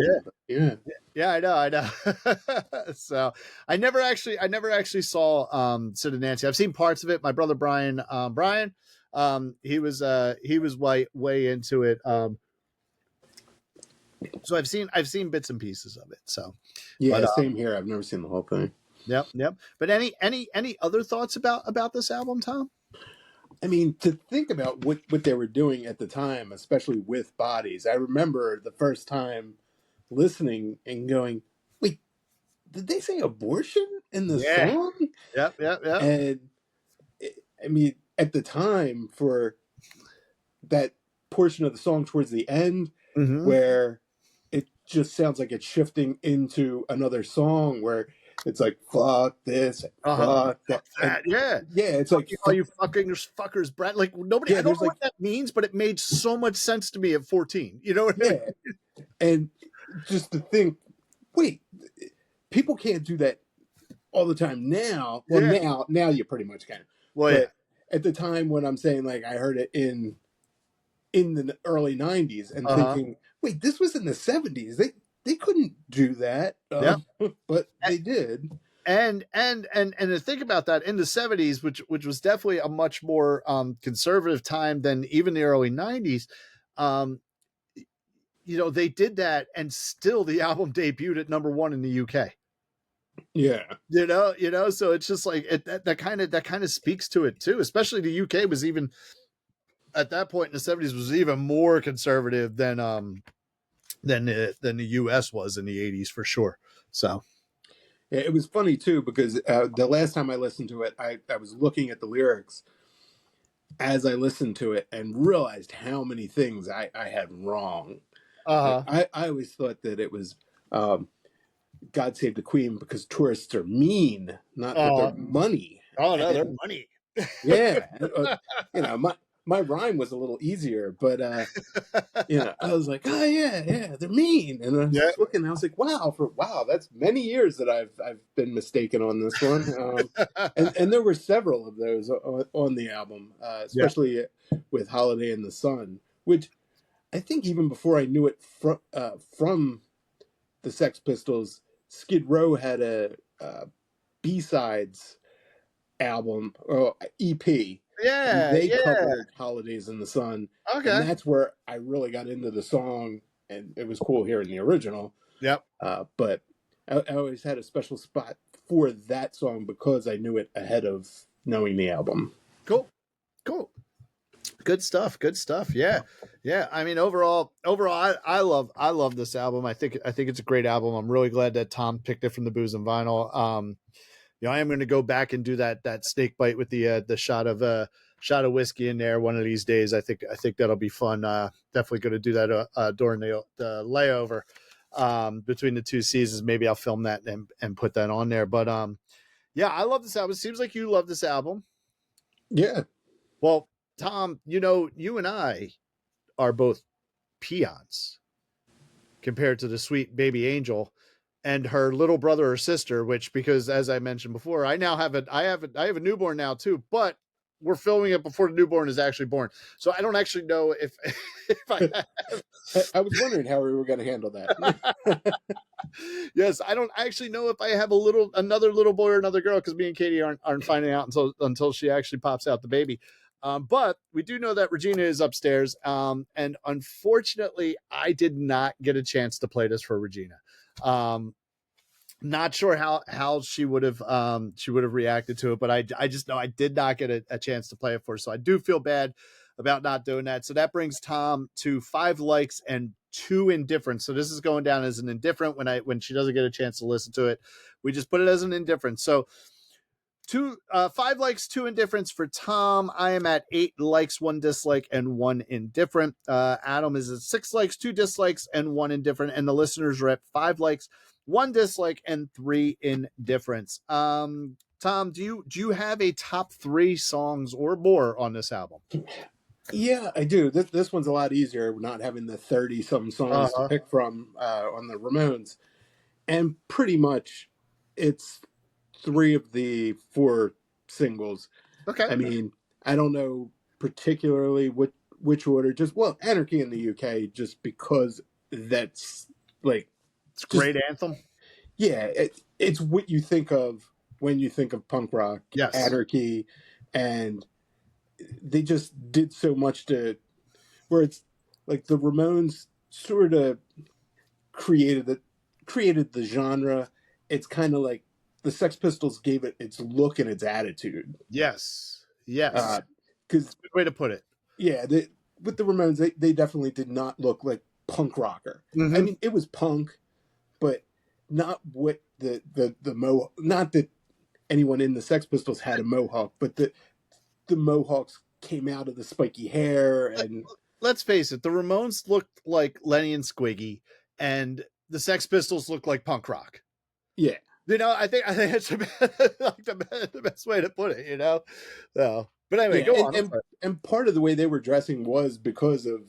Yeah. Yeah, I know. So I never actually saw Sid and Nancy. I've seen parts of it. My brother Brian, he was way into it. So I've seen bits and pieces of it. So yeah, same here. I've never seen the whole thing. Yep. But any other thoughts about this album, Tom? I mean, to think about what they were doing at the time, especially with Bodies, I remember the first time listening and going, wait, did they say abortion in the song? Yep. And I mean, at the time, for that portion of the song towards the end, where it just sounds like it's shifting into another song where it's like, fuck this, fuck that. Yeah, it's like, all you fuckers, Brad. Like, nobody, I don't know what that means, but it made so much sense to me at 14. You know what I mean? And just to think, wait, people can't do that all the time now. Well, now you pretty much can. Well, but at the time when I'm saying, like, I heard it in the early 90s and thinking, wait, this was in the 70s. They couldn't do that. But they did. And to think about that in the 70s, which was definitely a much more conservative time than even the early 90s. um they did that, and still the album debuted at number 1 in the UK. Yeah. So it's just like that kind of speaks to it too, especially the UK was even at that point in the 70s was even more conservative than the US was in the 80s for sure. So Yeah, it was funny too because the last time I listened to it, I was looking at the lyrics as I listened to it and realized how many things I had wrong. Like uh-huh. I always thought that it was God Save the Queen because tourists are mean, not that they're uh money. oh no, they're And money. yeah, my rhyme was a little easier, but I was like, oh yeah, they're mean. And I Yeah. was looking, I was like, wow, that's many years that I've been mistaken on this one. And there were several of those on the album, Yeah. especially with Holiday in the Sun, which I think even before I knew it from the Sex Pistols, Skid Row had a B-sides album or EP, and Yeah. they Yeah. covered Holidays in the Sun, and Okay. that's where I really got into the song, and it was cool hearing the original. Yep. But I always had a special spot for that song because I knew it ahead of knowing the album. Cool. Good stuff. Yeah. I mean, overall, I love this album. I think it's a great album. I'm really glad that Tom picked it from the Booze and Vinyl. I am going to go back and do that snake bite with the shot of whiskey in there one of these days. I think that'll be fun. Definitely going to do that during the layover between the two seasons. Maybe I'll film that and put that on there. But yeah, I love this album. It seems like you love this album. Yeah. Well, Tom, you and I are both peons compared to the sweet baby angel and her little brother or sister, which, because as I mentioned before, I now have I have a newborn now too, but we're filming it before the newborn is actually born. So I don't actually know if if I have. I was wondering how we were going to handle that. Yes, I don't actually know if I have another little boy or another girl, because me and Katie aren't finding out until she actually pops out the baby. But we do know that Regina is upstairs, and unfortunately, I did not get a chance to play this for Regina. Not sure how she would have reacted to it, but I just know I did not get a chance to play it for her, so I do feel bad about not doing that. So that brings Tom to 5 likes and 2 indifferent. So this is going down as an indifferent when she doesn't get a chance to listen to it. We just put it as an indifferent. So 5 likes, 2 indifference for Tom. I am at 8 likes, 1 dislike, and 1 indifferent. Adam is at 6 likes, 2 dislikes, and 1 indifferent. And the listeners are at 5 likes, 1 dislike, and 3 indifference. Tom, do you have a top 3 songs or more on this album? Yeah, I do. This one's a lot easier, not having the 30-some songs to pick from on the Ramones. And pretty much it's 3 of the 4 singles. Okay. I mean, I don't know particularly which order. Just, well, Anarchy in the UK, just because that's like It's a great anthem. Yeah, it's what you think of when you think of punk rock. Yes. Anarchy, and they just did so much to where it's like the Ramones sort of created the genre. It's kind of like the Sex Pistols gave it its look and its attitude. Yes. Because good way to put it. Yeah, with the Ramones, they definitely did not look like punk rocker. Mm-hmm. I mean, it was punk, but not what the not that anyone in the Sex Pistols had a mohawk, but the mohawks came out of the spiky hair. And let's face it, the Ramones looked like Lenny and Squiggy, and the Sex Pistols looked like punk rock. Yeah, I think it's like the best way to put it. So, but anyway, yeah, go on. And part of the way they were dressing was because of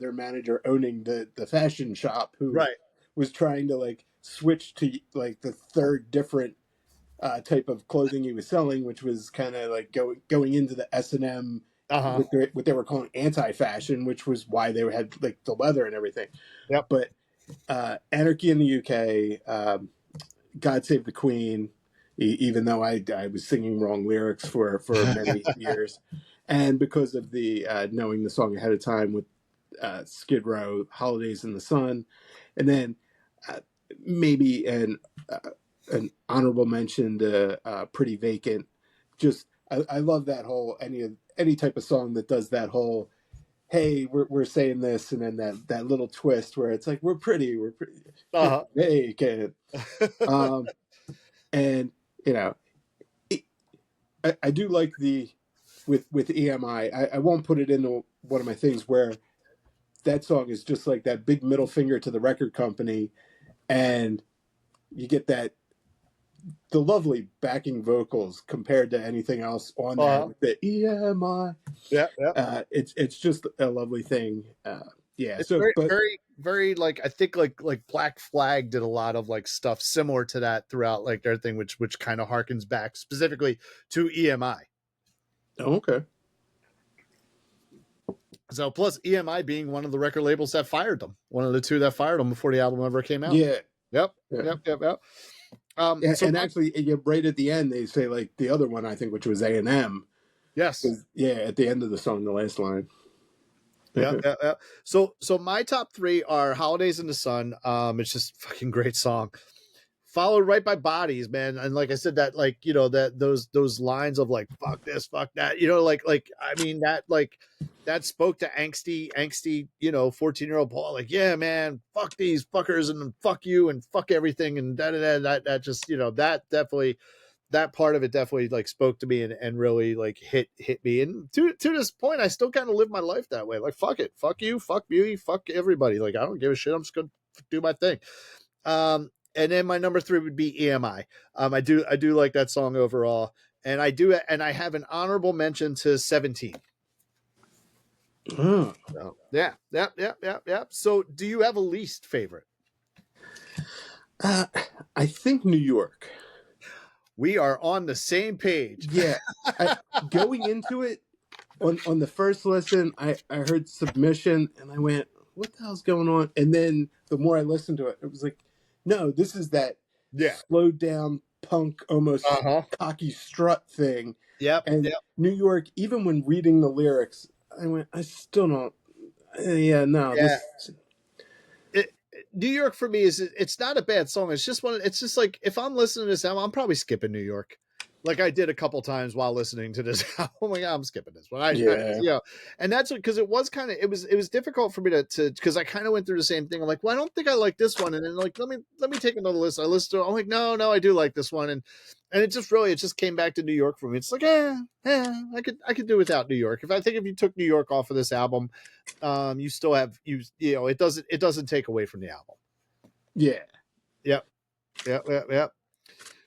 their manager owning the fashion shop, who was trying to like switch to like the third different type of clothing he was selling, which was kind of like going into the S&M, what they were calling anti-fashion, which was why they had like the leather and everything. Yep. But Anarchy in the UK, God Save the Queen, even though I was singing wrong lyrics for many years, and because of the knowing the song ahead of time with Skid Row, Holidays in the Sun, and then uh, maybe an honorable mention to Pretty Vacant. Just I love that whole any type of song that does that whole, hey, we're saying this, and then that little twist where it's like we're pretty Uh-huh. vacant, and you know it, I do like the with EMI. I won't put it into one of my things where that song is just like that big middle finger to the record company, and you get the lovely backing vocals compared to anything else on there with the EMI. Yeah, yeah. It's just a lovely thing. Yeah. It's So, very, but very, very like I think like Black Flag did a lot of like stuff similar to that throughout like their thing, which kind of harkens back specifically to EMI. oh, okay. So plus EMI being one of the record labels that fired them, one of the two that fired them before the album ever came out. Yeah. Yep. Yeah. Yep. So and actually, right at the end, they say like the other one, I think, which was A&M. Yes. Yeah, at the end of the song, the last line. Yeah. So my top three are Holidays in the Sun. It's just a fucking great song. Followed right by Bodies, man. And like I said, that like, you know, that those lines of like, fuck this, fuck that, you know, like I mean, that spoke to angsty, you know, 14-year-old Paul, like, yeah, man, fuck these fuckers and fuck you and fuck everything. And that just, you know, that definitely, that part of it definitely like spoke to me and really like hit me. And to this point, I still kind of live my life that way. Like, fuck it, fuck you, fuck beauty, fuck everybody. Like, I don't give a shit. I'm just going to do my thing. And then my number three would be EMI. I do like that song overall, and I have an honorable mention to 17. Oh. So, yeah. So, do you have a least favorite? I think New York. We are on the same page. Yeah, going into it on the first listen, I heard Submission, and I went, "What the hell's going on?" And then the more I listened to it, it was like, no, this is that slowed down punk, almost cocky strut thing. Yep. And New York, even when reading the lyrics, I went, I still don't. Yeah, no. Yeah. New York for me it's not a bad song. It's just it's just like if I'm listening to this album, I'm probably skipping New York. Like I did a couple times while listening to this album. Oh my God, I'm skipping this one. You know, and that's because it was kind of it was difficult for me to because I kind of went through the same thing. I'm like, well, I don't think I like this one, and then like let me take another listen. I listened to it. I'm like, no, I do like this one, and it just came back to New York for me. It's like, I could do without New York. If you took New York off of this album, you still have you know it doesn't take away from the album. Yeah. Yep.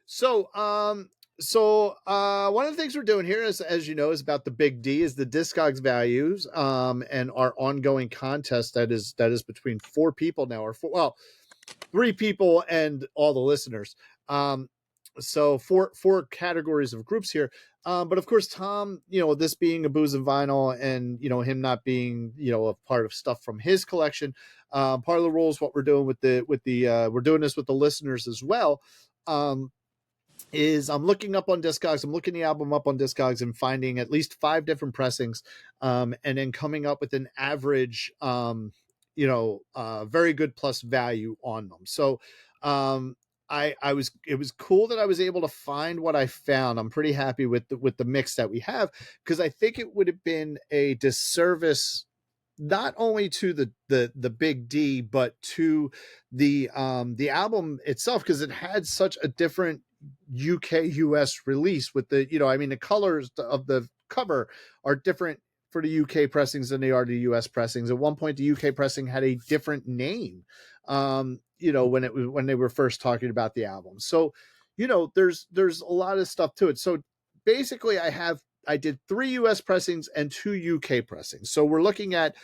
So, one of the things we're doing here is, as you know, is about the big D, is the Discogs values, and our ongoing contest that is between four people now, three people and all the listeners. So four categories of groups here. But of course, Tom, you know, this being a Booze and Vinyl, and you know him not being, you know, a part of stuff from his collection. Part of the rules, what we're doing with the we're doing this with the listeners as well. Is I'm looking up on Discogs, I'm looking the album up on Discogs and finding at least 5 different pressings, and then coming up with an average, you know, very good plus value on them. So, it was cool that I was able to find what I found. I'm pretty happy with the mix that we have, because I think it would have been a disservice not only to the big D, but to the album itself, because it had such a different UK US release with the, you know, I mean, the colors of the cover are different for the UK pressings than they are the US pressings. At one point, the UK pressing had a different name, you know, when they were first talking about the album. So, you know, there's a lot of stuff to it. So basically, I did 3 US pressings and 2 UK pressings. So we're looking at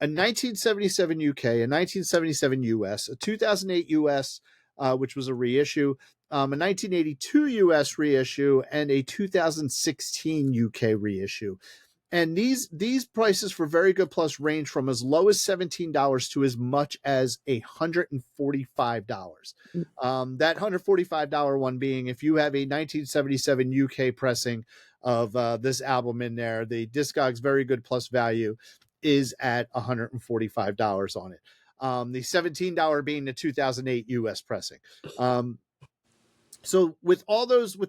a 1977 UK, a 1977 US, a 2008 US, which was a reissue, a 1982 US reissue, and a 2016 UK reissue. And these prices for Very Good Plus range from as low as $17 to as much as $145. That $145 one being if you have a 1977 UK pressing of this album in there, the Discogs Very Good Plus value is at $145 on it. The $17 being the 2008 US pressing. So with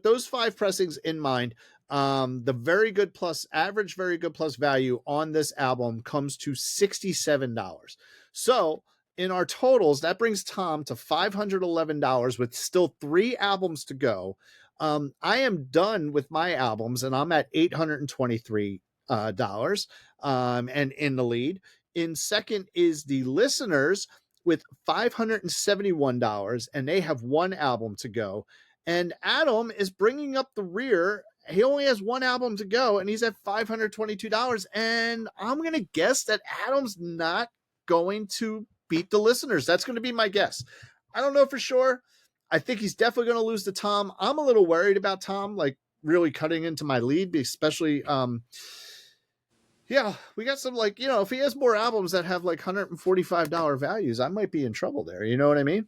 those 5 pressings in mind, the Very Good Plus average Very Good Plus value on this album comes to $67. So in our totals, that brings Tom to $511 with still 3 albums to go. I am done with my albums and I'm at $823 and in the lead. In second is the listeners with $571, and they have 1 album to go. And Adam is bringing up the rear. He only has 1 album to go, and he's at $522. And I'm going to guess that Adam's not going to beat the listeners. That's going to be my guess. I don't know for sure. I think he's definitely going to lose to Tom. I'm a little worried about Tom, like really cutting into my lead, especially yeah, we got some like, if he has more albums that have like $145 values, I might be in trouble there. You know what I mean?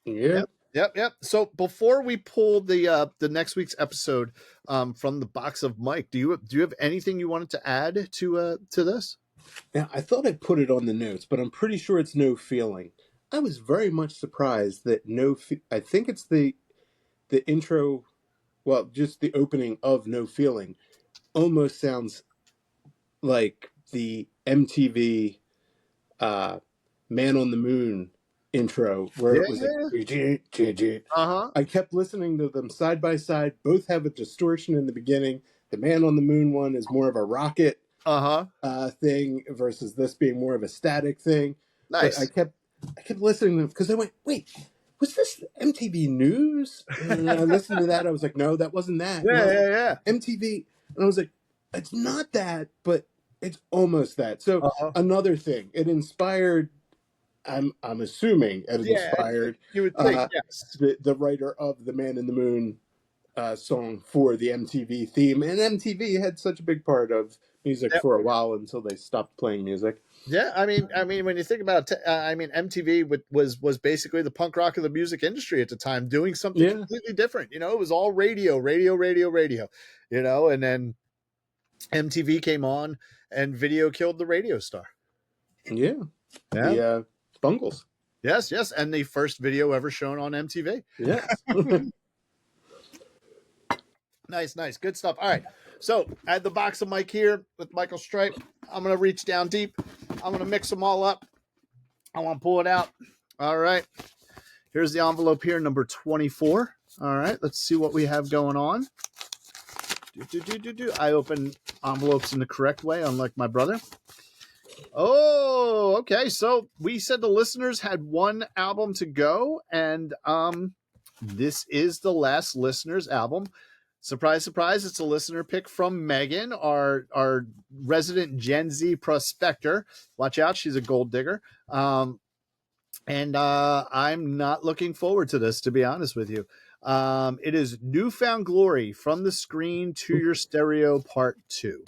Yeah. Yep. So before we pull the next week's episode from the box of Mike, do you have anything you wanted to add to this? Yeah, I thought I put it on the notes, but I'm pretty sure it's No Feeling. I was very much surprised that I think it's the intro, well, just the opening of No Feeling almost sounds like the MTV Man on the Moon intro, where it was like, I kept listening to them side by side. Both have a distortion in the beginning. The Man on the Moon one is more of a rocket thing versus this being more of a static thing. Nice. But I kept listening to them because I went, wait, was this MTV News? And I listened to that. I was like, no, that wasn't that. Yeah. MTV. And I was like, it's not that, but it's almost that. So another thing, it inspired, I'm assuming it inspired you would think, yes. the writer of the Man in the Moon song for the MTV theme. And MTV had such a big part of music for a while until they stopped playing music. Yeah, I mean, when you think about it, MTV was basically the punk rock of the music industry at the time, doing something completely different. It was all radio. And then MTV came on, and video killed the radio star. Yeah. The Bungles. Yes, and the first video ever shown on MTV. Yes. Nice, good stuff. All right, so I had the box of Mike here with Michael Stripe. I'm gonna reach down deep. I'm gonna mix them all up. I want to pull it out. All right, here's the envelope here, number 24. All right, let's see what we have going on. I open envelopes in the correct way, unlike my brother. Oh, okay. So we said the listeners had 1 album to go, and this is the last listener's album. Surprise, surprise, it's a listener pick from Megan, our resident Gen Z prospector. Watch out, she's a gold digger. And I'm not looking forward to this, to be honest with you. It is Newfound Glory, From the Screen to Your Stereo Part 2.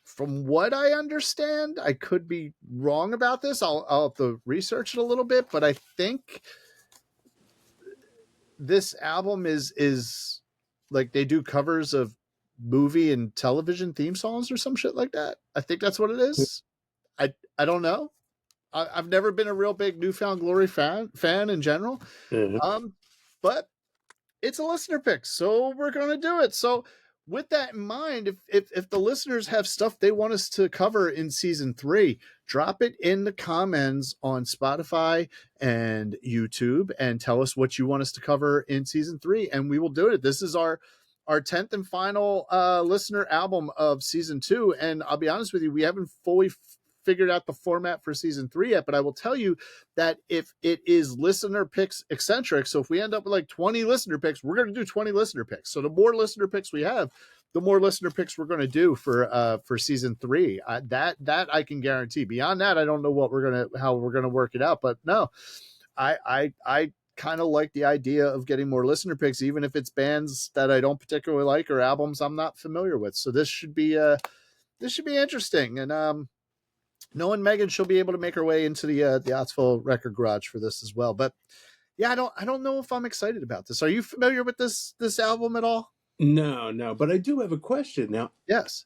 From what I understand, I could be wrong about this. I'll have to research it a little bit, but I think this album is like they do covers of movie and television theme songs or some shit like that. I think that's what it is. I don't know. I've never been a real big Newfound Glory fan in general. But it's a listener pick, so we're going to do it. So with that in mind, if the listeners have stuff they want us to cover in season 3, drop it in the comments on Spotify and YouTube and tell us what you want us to cover in season 3, and we will do it. This is our 10th and final listener album of season 2, and I'll be honest with you, we haven't fully figured out the format for season 3 yet, but I will tell you that if it is listener picks eccentric, so if we end up with like 20 listener picks, we're going to do 20 listener picks. So the more listener picks we have, the more listener picks we're going to do for season 3. That I can guarantee. Beyond that, I don't know how we're going to work it out, but no, I kind of like the idea of getting more listener picks, even if it's bands that I don't particularly like or albums I'm not familiar with. So this should be interesting. And knowing Megan, she'll be able to make her way into the Ottsville Record Garage for this as well. But yeah, I don't know if I'm excited about this. Are you familiar with this album at all? No, but I do have a question now. Yes.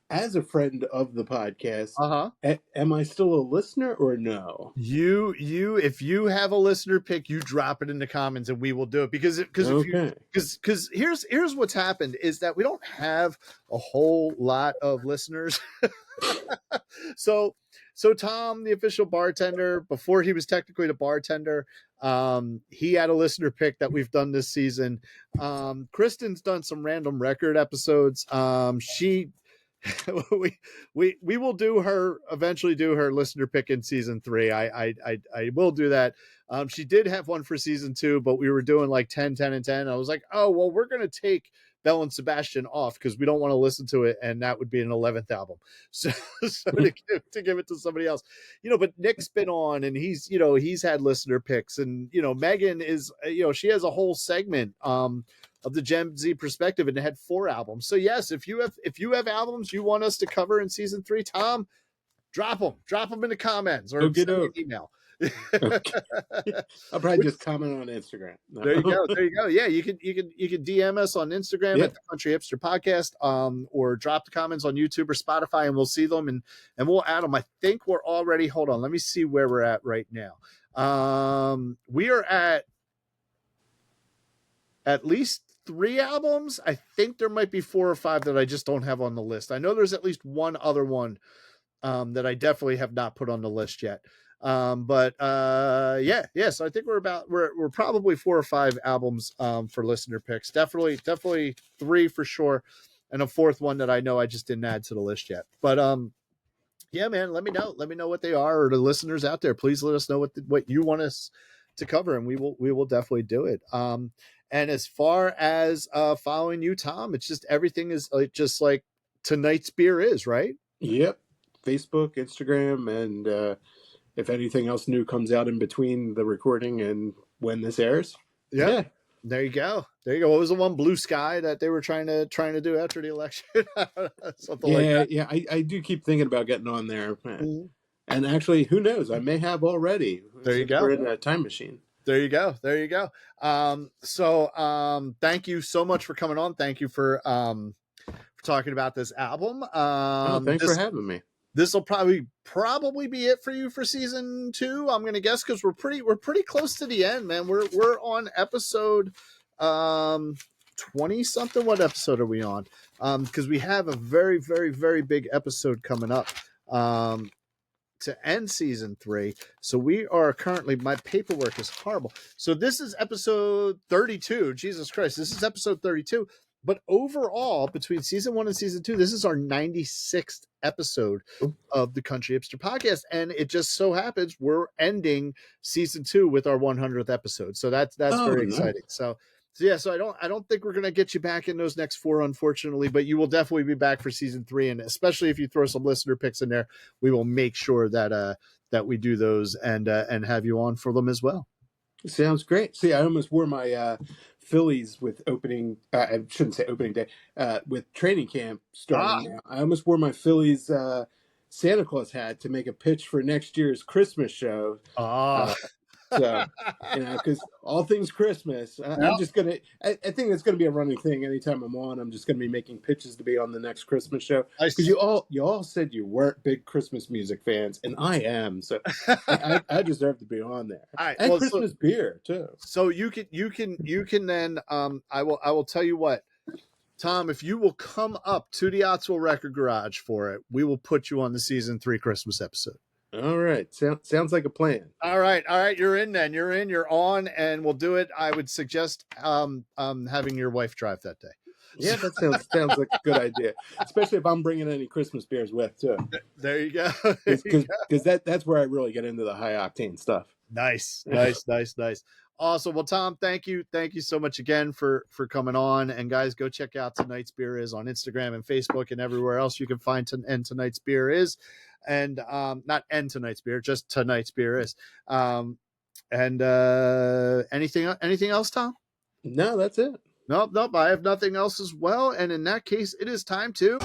As a friend of the podcast, Uh-huh. Am I still a listener or no? If you have a listener pick, you drop it in the comments and we will do it because here's what's happened is that we don't have a whole lot of listeners. So Tom, the official bartender, before he was technically the bartender, he had a listener pick that we've done this season. Kristen's done some random record episodes. She we will eventually do her listener pick in season 3. I will do that. She did have one for season 2, but we were doing like 10, 10, and 10. I was like, oh, well, we're going to take Belle and Sebastian off because we don't want to listen to it. And that would be an 11th album. So to give it to somebody else, but Nick's been on and he's had listener picks, and, Megan is, she has a whole segment, of the Gen Z perspective, and it had 4 albums. So yes, if you have albums you want us to cover in season 3, Tom, drop them in the comments or send me an email. Okay. I'll probably just comment on Instagram. No. There you go. Yeah, you can DM us on Instagram at the Country Hipster Podcast, or drop the comments on YouTube or Spotify, and we'll see them and we'll add them. I think we're already. Hold on, let me see where we're at right now. We are at least 3 albums. I think there might be 4 or 5 that I just don't have on the list. I know there's at least one other one that I definitely have not put on the list yet. So I think we're probably 4 or 5 albums for listener picks. Definitely 3 for sure, and a 4th one that I know I just didn't add to the list yet. But yeah, man, let me know what they are, or the listeners out there, please let us know what you want us to cover, and we will definitely do it. And as far as following you, Tom, it's just everything is like Tonight's Beer is, right? Yep. Facebook, Instagram, and if anything else new comes out in between the recording and when this airs. Yeah. There you go. What was the one, Blue Sky, that they were trying to do after the election? Something like that. Yeah. I do keep thinking about getting on there. Mm-hmm. And actually, who knows? I may have already. There you go. We're in a time machine. There you go. So thank you so much for coming on. Thank you for talking about this album. Thanks for having me. This will probably be it for you for season 2. I'm going to guess, because we're pretty close to the end, man. We're on episode 20 something. What episode are we on? Because we have a very, very, very big episode coming up to end season 3. So we are currently, my paperwork is horrible. So this is episode 32. Jesus Christ, this is episode 32. But overall, between season 1 and season 2, this is our 96th episode of the Country Hipster Podcast, and it just so happens we're ending season 2 with our 100th episode. So that's very exciting. So I don't think we're gonna get you back in those next 4, unfortunately, but you will definitely be back for season 3, and especially if you throw some listener picks in there, we will make sure that we do those and have you on for them as well. Sounds great. See, I almost wore my Phillies with opening. I shouldn't say opening day. With training camp starting now, I almost wore my Phillies Santa Claus hat to make a pitch for next year's Christmas show. So, because all things Christmas, I'm just gonna. I think it's gonna be a running thing. Anytime I'm on, I'm just gonna be making pitches to be on the next Christmas show. Because you all said you weren't big Christmas music fans, and I am. So I deserve to be on there. Right, and Christmas beer too. So you can then. I will tell you what, Tom, if you will come up to the Ottsville Record Garage for it, we will put you on the season 3 Christmas episode. All right. Sounds like a plan. All right. You're in then. You're on, and we'll do it. I would suggest having your wife drive that day. Yeah, that sounds like a good idea. Especially if I'm bringing any Christmas beers with too. There you go. Because that's where I really get into the high octane stuff. Nice. Awesome. Well, Tom, thank you so much again for coming on. And guys, go check out Tonight's Beer Is on Instagram and Facebook and everywhere else you can find Tonight's Beer Is. And not Tonight's Beer, just Tonight's Beer Is. And anything else, Tom? No, that's it. Nope. I have nothing else as well. And in that case, it is time to